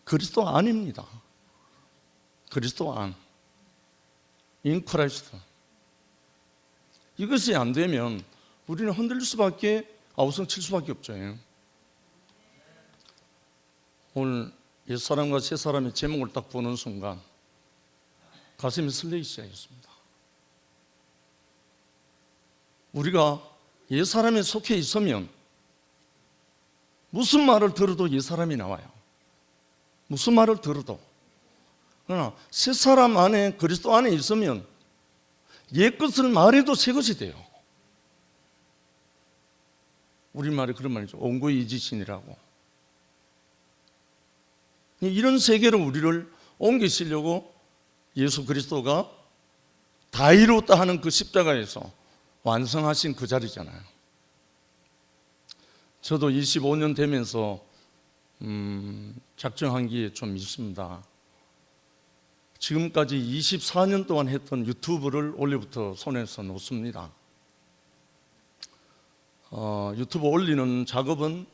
그리스도 안입니다. 그리스도 안, 인 크라이스트. 이것이 안 되면 우리는 흔들릴 수밖에, 아우성 칠 수밖에 없죠. 오늘 옛사람과 새사람의 제목을 딱 보는 순간 가슴이 설레기 시작했습니다. 우리가 옛사람에 속해 있으면 무슨 말을 들어도 옛사람이 나와요. 무슨 말을 들어도. 그러나 새사람 안에, 그리스도 안에 있으면 옛것을 말해도 새것이 돼요. 우리말에 그런 말이죠. 옹고이지신이라고. 이런 세계로 우리를 옮기시려고 예수 그리스도가 다 이루었다 하는 그 십자가에서 완성하신 그 자리잖아요. 저도 25년 되면서 작정한 게 좀 있습니다. 지금까지 24년 동안 했던 유튜브를 올해부터 손에서 놓습니다. 유튜브 올리는 작업은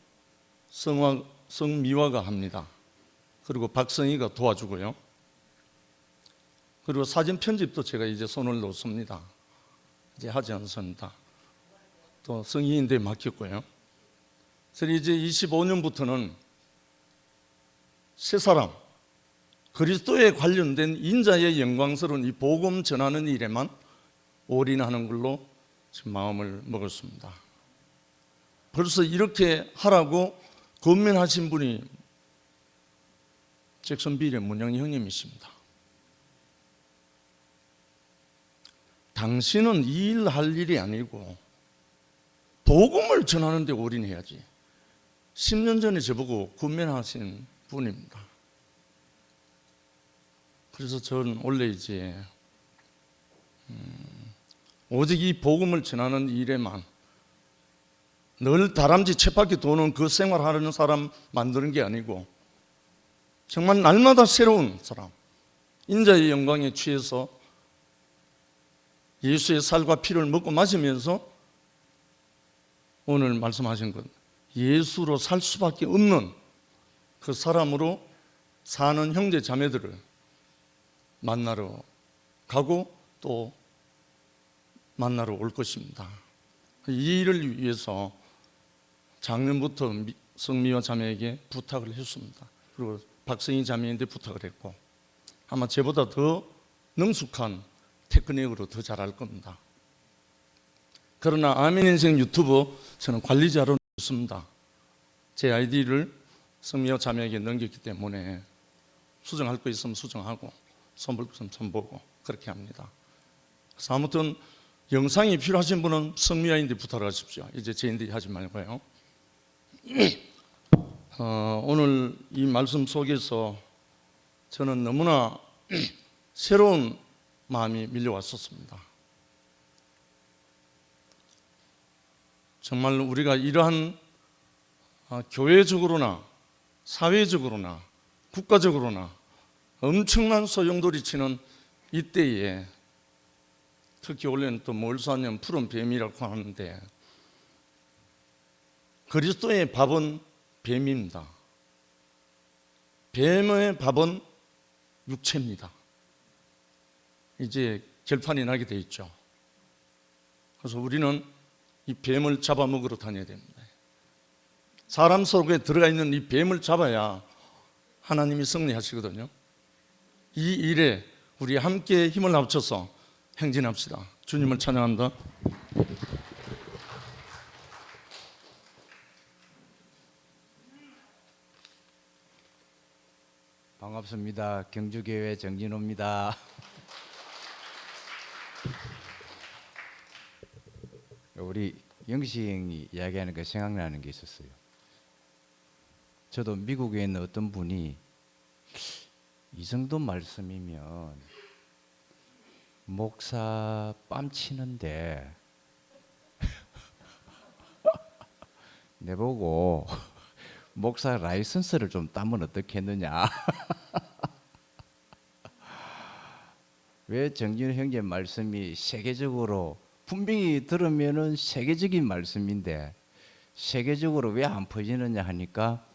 성미화가 합니다. 그리고 박성희가 도와주고요. 그리고 사진 편집도 제가 이제 손을 놓습니다. 이제 하지 않습니다. 또 성희인데 맡겼고요. 그래서 이제 25년부터는 새 사람, 그리스도에 관련된 인자의 영광스러운 이 복음 전하는 일에만 올인하는 걸로 지금 마음을 먹었습니다. 벌써 이렇게 하라고 권면하신 분이 잭슨빌의 문영희 형님이십니다. 당신은 이 일 할 일이 아니고 복음을 전하는 데 올인해야지. 10년 전에 저보고 권면하신 분입니다. 그래서 저는 원래 이제 오직 이 복음을 전하는 일에만 늘 다람쥐 쳇바퀴 도는 그 생활하는 사람 만드는 게 아니고 정말 날마다 새로운 사람, 인자의 영광에 취해서 예수의 살과 피를 먹고 마시면서 오늘 말씀하신 것, 예수로 살 수밖에 없는 그 사람으로 사는 형제 자매들을 만나러 가고 또 만나러 올 것입니다. 이 일을 위해서 작년부터 성미화 자매에게 부탁을 했습니다. 그리고 박성희 자매한테 부탁을 했고 아마 저보다 더 능숙한 테크닉으로 더 잘할 겁니다. 그러나 아멘 인생 유튜브 저는 관리자로 있습니다. 제 아이디를 성미화 자매에게 넘겼기 때문에 수정할 거 있으면 수정하고 손볼 거 있으면 손보고 그렇게 합니다. 그래서 아무튼 영상이 필요하신 분은 성미화인데 부탁을 하십시오. 이제 제인들이 하지 말고요. 오늘 이 말씀 속에서 저는 너무나 새로운 마음이 밀려왔었습니다. 정말 우리가 이러한 교회적으로나 사회적으로나 국가적으로나 엄청난 소용돌이치는 이때에 특히 원래는 또 몰수하면 푸른 뱀이라고 하는데 그리스도의 밥은 뱀입니다. 뱀의 밥은 육체입니다. 이제 결판이 나게 돼 있죠. 그래서 우리는 이 뱀을 잡아먹으러 다녀야 됩니다. 사람 속에 들어가 있는 이 뱀을 잡아야 하나님이 승리하시거든요. 이 일에 우리 함께 힘을 합쳐서 행진합시다. 주님을 찬양합니다. 반갑습니다. 경주교회 정진호입니다. 우리 영식 형이 이야기하는 거 생각나는 게 있었어요. 저도 미국에 있는 어떤 분이 이 정도 말씀이면 목사 뺨치는데 내보고 목사 라이선스를 좀 따면 어떻겠느냐. 왜 정진호 형제 말씀이 세계적으로 분명히 들으면은 세계적인 말씀인데 세계적으로 왜 안 퍼지느냐 하니까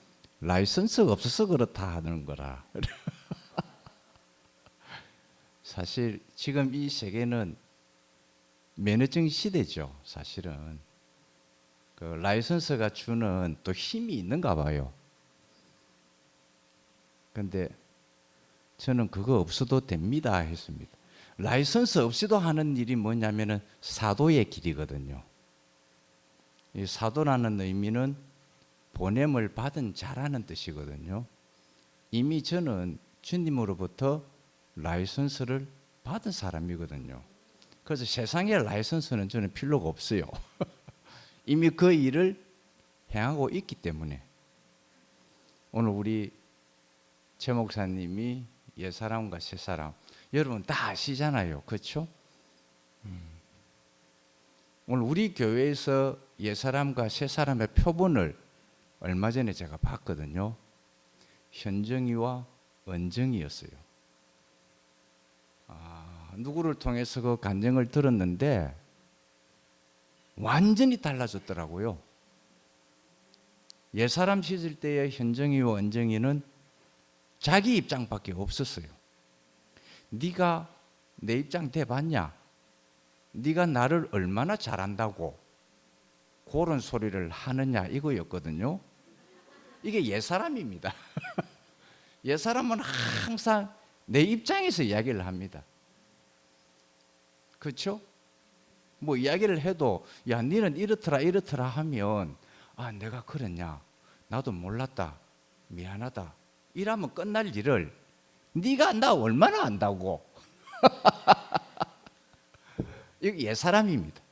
라이선스가 없어서 그렇다 하는 거라. 사실 지금 이 세계는 면허증 시대죠. 사실은 그 라이선스가 주는 또 힘이 있는가 봐요. 근데 저는 그거 없어도 됩니다 했습니다. 라이선스 없이도 하는 일이 뭐냐면은 사도의 길이거든요. 이 사도라는 의미는 보냄을 받은 자라는 뜻이거든요. 이미 저는 주님으로부터 라이선스를 받은 사람이거든요. 그래서 세상에 라이선스는 저는 필요가 없어요. 이미 그 일을 행하고 있기 때문에 오늘 우리 최 목사님이 옛사람과 새사람 여러분 다 아시잖아요. 그렇죠? 오늘 우리 교회에서 옛사람과 새사람의 표본을 얼마 전에 제가 봤거든요. 현정이와 은정이였어요. 누구를 통해서 그 간증을 들었는데 완전히 달라졌더라고요. 옛사람 시절 때의 현정이와 은정이는 자기 입장밖에 없었어요. 네가 내 입장 대봤냐? 네가 나를 얼마나 잘한다고 그런 소리를 하느냐 이거였거든요. 이게 옛사람입니다. 옛사람은 항상 내 입장에서 이야기를 합니다. 그렇죠? 뭐 이야기를 해도 야 니는 이렇더라 이렇더라 하면 아 내가 그랬냐 나도 몰랐다 미안하다 이러면 끝날 일을 네가 나 얼마나 안다고. 이거 옛사람입니다.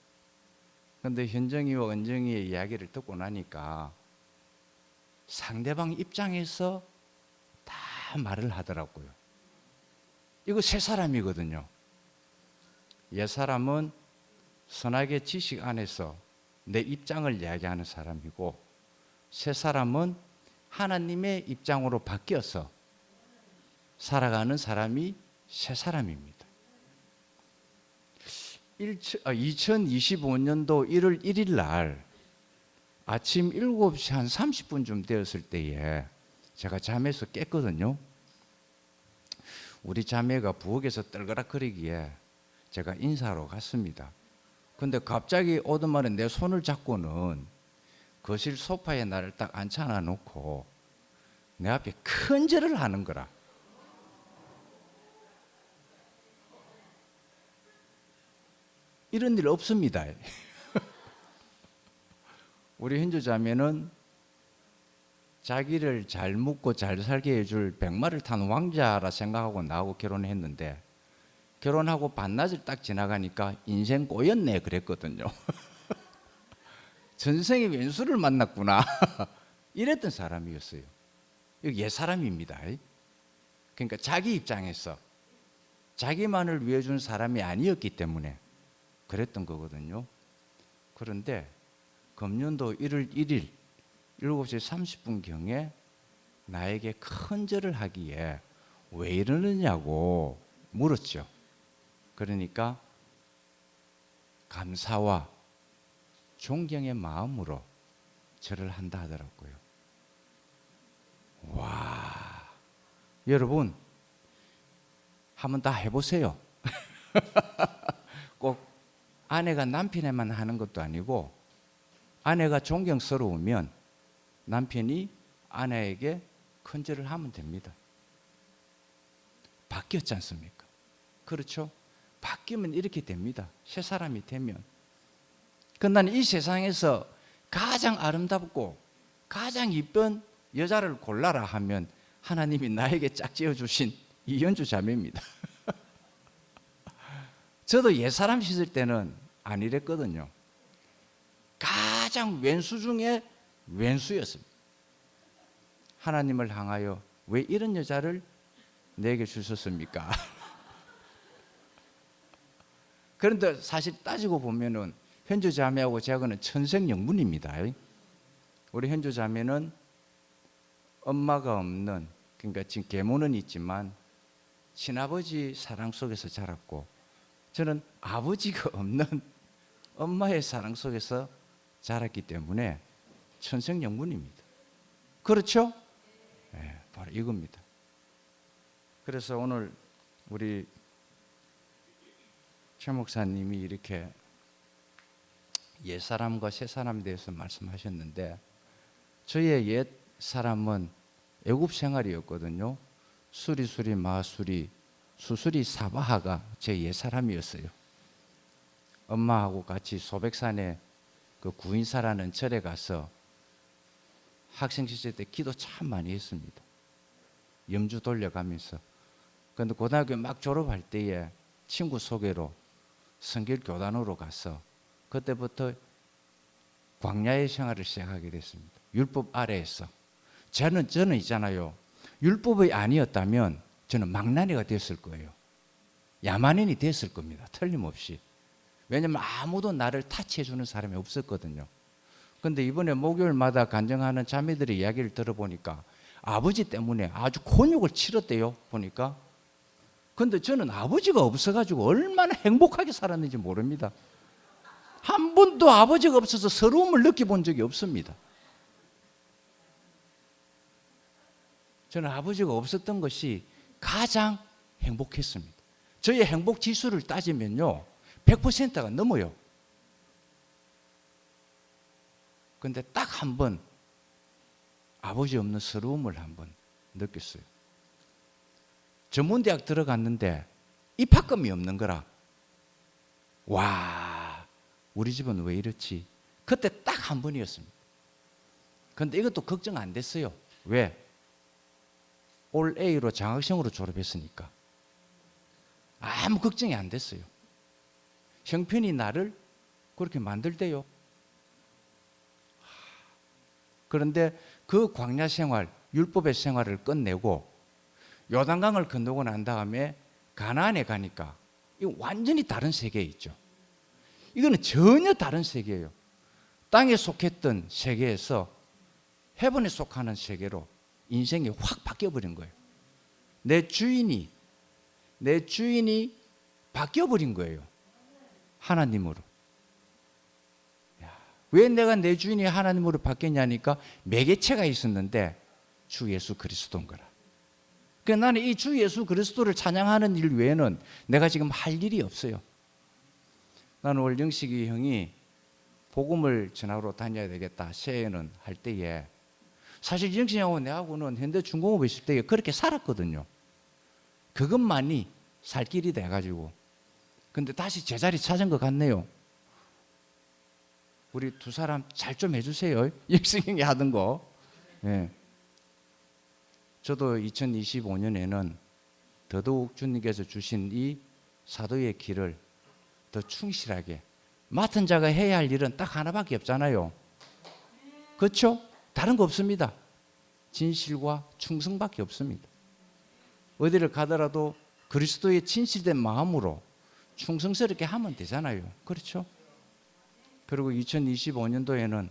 그런데 현정이와 은정이의 이야기를 듣고 나니까 상대방 입장에서 다 말을 하더라고요. 이거 새 사람이거든요. 옛사람은 선악의 지식 안에서 내 입장을 이야기하는 사람이고 새 사람은 하나님의 입장으로 바뀌어서 살아가는 사람이 새 사람입니다. 2025년도 1월 1일 날 아침 7시 한 30분쯤 되었을 때에 제가 잠에서 깼거든요. 우리 자매가 부엌에서 떨그락거리기에 제가 인사하러 갔습니다. 근데 갑자기 오더만에 내 손을 잡고는 거실 소파에 나를 딱 앉혀놔 놓고 내 앞에 큰 절을 하는 거라. 이런 일 없습니다. 우리 현주 자매는 자기를 잘 묻고 잘 살게 해줄 백마를 탄 왕자라 생각하고 나하고 결혼했는데 결혼하고 반나절 딱 지나가니까 인생 꼬였네 그랬거든요. 전생에 왼수를 만났구나. 이랬던 사람이었어요. 이거 옛사람입니다. 그러니까 자기 입장에서 자기만을 위해 준 사람이 아니었기 때문에 그랬던 거거든요. 그런데 금년도 1월 1일 7시 30분경에 나에게 큰 절을 하기에 왜 이러느냐고 물었죠. 그러니까 감사와 존경의 마음으로 절을 한다 하더라고요. 와, 여러분 한번 다 해보세요. 꼭 아내가 남편에만 하는 것도 아니고 아내가 존경스러우면 남편이 아내에게 큰 절을 하면 됩니다. 바뀌었지 않습니까? 그렇죠? 바뀌면 이렇게 됩니다. 새 사람이 되면. 그런데 나는 이 세상에서 가장 아름답고 가장 이쁜 여자를 골라라 하면 하나님이 나에게 짝지어 주신 이현주 자매입니다. 저도 옛사람 씻을 때는 안 이랬거든요. 가장 왼수 중에 왼수였습니다. 하나님을 향하여 왜 이런 여자를 내게 주셨습니까? 그런데 사실 따지고 보면은 현주 자매하고 제하고는 천생연분입니다. 우리 현주 자매는 엄마가 없는, 그러니까 지금 계모는 있지만 친아버지 사랑 속에서 자랐고, 저는 아버지가 없는 엄마의 사랑 속에서 자랐기 때문에 천생연분입니다. 그렇죠? 네, 바로 이겁니다. 그래서 오늘 우리 최 목사님이 이렇게 옛사람과 새사람에 대해서 말씀하셨는데, 저의 옛사람은 애굽 생활이었거든요. 수리수리 마수리 수수리 사바하가 제 옛사람이었어요. 엄마하고 같이 소백산에 그 구인사라는 절에 가서 학생 시절 때 기도 참 많이 했습니다. 염주 돌려가면서. 그런데 고등학교 막 졸업할 때에 친구 소개로 성결교단으로 가서 그때부터 광야의 생활을 시작하게 됐습니다. 율법 아래에서. 저는 있잖아요. 율법이 아니었다면 저는 망나니가 됐을 거예요. 야만인이 됐을 겁니다. 틀림없이. 왜냐하면 아무도 나를 타치해 주는 사람이 없었거든요. 그런데 이번에 목요일마다 간증하는 자매들의 이야기를 들어보니까 아버지 때문에 아주 곤욕을 치렀대요. 보니까. 그런데 저는 아버지가 없어가지고 얼마나 행복하게 살았는지 모릅니다. 한 번도 아버지가 없어서 서러움을 느껴본 적이 없습니다. 저는 아버지가 없었던 것이 가장 행복했습니다. 저의 행복 지수를 따지면요, 100%가 넘어요. 그런데 딱 한 번 아버지 없는 서러움을 한번 느꼈어요. 전문대학 들어갔는데 입학금이 없는 거라. 와, 우리 집은 왜 이렇지? 그때 딱 한 번이었습니다. 그런데 이것도 걱정 안 됐어요. 왜? 올 A로 장학생으로 졸업했으니까 아무 걱정이 안 됐어요. 형편이 나를 그렇게 만들대요. 그런데 그 광야 생활, 율법의 생활을 끝내고 요단강을 건너고 난 다음에 가나안에 가니까 이거 완전히 다른 세계에 있죠. 이거는 전혀 다른 세계예요. 땅에 속했던 세계에서 헤븐에 속하는 세계로 인생이 확 바뀌어버린 거예요. 내 주인이 바뀌어버린 거예요. 하나님으로. 왜 내가 내 주인이 하나님으로 바뀌었냐니까 매개체가 있었는데 주 예수 그리스도인 거라. 그러니까 나는 이 주 예수 그리스도를 찬양하는 일 외에는 내가 지금 할 일이 없어요. 나는 오늘 영식이 형이 복음을 전하러 다녀야 되겠다 새해는 할 때에 사실 영식이 형하고 내하고는 현대 중공업에 있을 때에 그렇게 살았거든요. 그것만이 살 길이 돼가지고. 근데 다시 제자리 찾은 것 같네요. 우리 두 사람 잘 좀 해주세요. 영식이 형이 하던 거. 예. 저도 2025년에는 더더욱 주님께서 주신 이 사도의 길을 더 충실하게, 맡은 자가 해야 할 일은 딱 하나밖에 없잖아요. 그렇죠? 다른 거 없습니다. 진실과 충성밖에 없습니다. 어디를 가더라도 그리스도의 진실된 마음으로 충성스럽게 하면 되잖아요. 그렇죠? 그리고 2025년도에는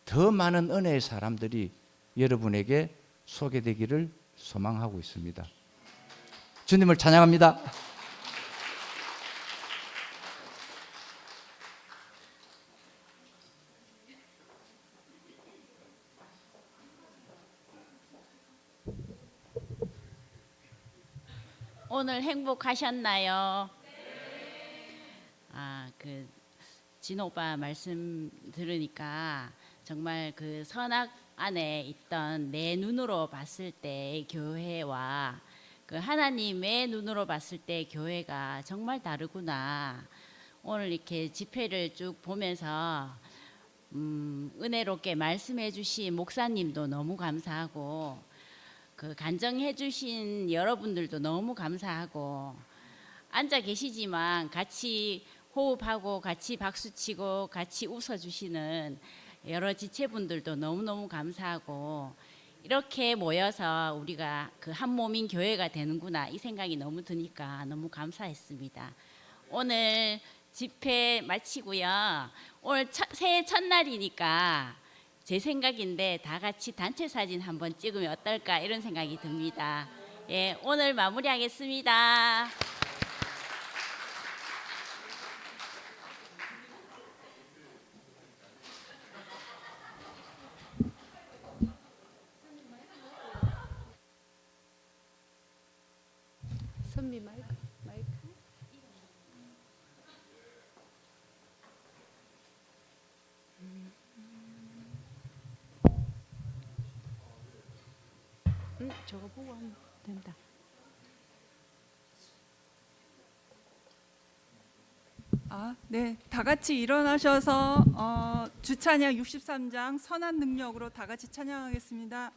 더 많은 은혜의 사람들이 여러분에게 소개되기를 소망하고 있습니다. 주님을 찬양합니다. 오늘 행복하셨나요? 그 진호 오빠 말씀 들으니까 정말 그 선악 안에 있던 내 눈으로 봤을 때 교회와 그 하나님의 눈으로 봤을 때 교회가 정말 다르구나. 오늘 이렇게 집회를 쭉 보면서 은혜롭게 말씀해 주신 목사님도 너무 감사하고, 그 간증해 주신 여러분들도 너무 감사하고, 앉아 계시지만 같이 호흡하고 같이 박수치고 같이 웃어주시는 여러 지체분들도 너무너무 감사하고, 이렇게 모여서 우리가 그 한 몸인 교회가 되는구나 이 생각이 너무 드니까 너무 감사했습니다. 오늘 집회 마치고요. 오늘 새해 첫날이니까 제 생각인데 다 같이 단체 사진 한번 찍으면 어떨까 이런 생각이 듭니다. 예, 오늘 마무리하겠습니다. 선미 마이크. 저거 보고 하면 된다. 네, 다 같이 일어나셔서 주찬양 63장 선한 능력으로 다 같이 찬양하겠습니다.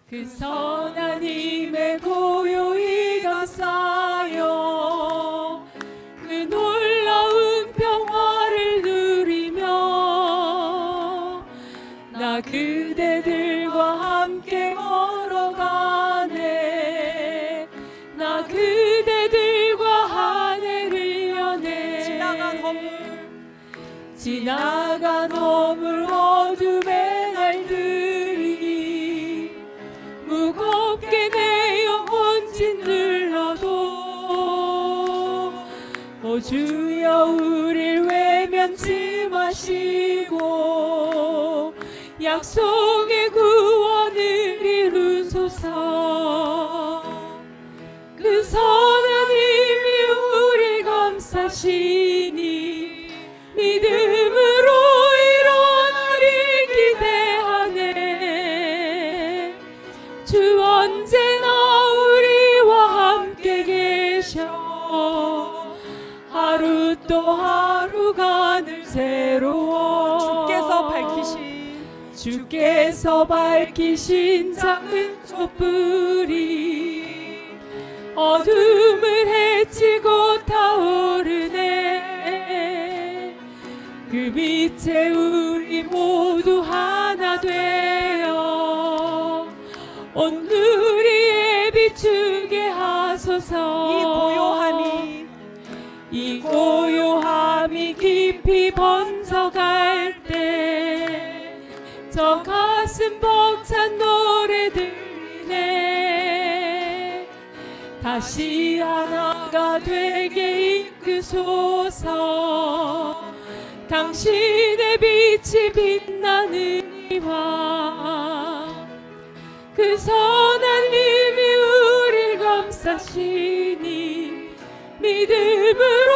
그 선한 힘에 고요히 감싸요. 그 놀라운 평화를 누리며 나 그대들과 함께 걸어가네. 나 그대들과 한 해를 여네. 지나간 허물 어둠의 날들이 무겁게 내 영혼 짓눌러도 오 주여 우릴 외면치 마시고 약속의 구원을 이루소서. 그 선한 힘이 우리 감싸시니 믿음으로 일어나리 기대하네. 주 언제나 우리와 함께 계셔. 하루 또 하루가 늘 새로워. 주께서 밝히신 작은 촛불이 어둠을 헤치고 타오르네. 그 빛에 우리 모두 하나 되어 온 누리에 비추게 하소서. 이 고요함이 깊이 번져갈 때 저 가슴 벅찬 노래 들리네. 다시 하나가 되게 이끄소서. 당신의 빛이 빛나는 이와 그 선한 힘이 우릴 감싸시니 믿음으로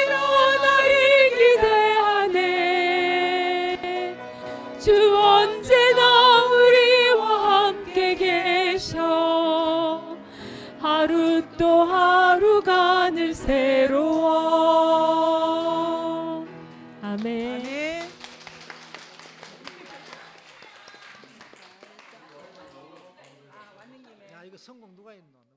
일어나리 기대하네. 주 언제나 우리와 함께 계셔. 하루 또 하루가 늘 새로워. 아멘. 야, 이거 성공 누가 있노?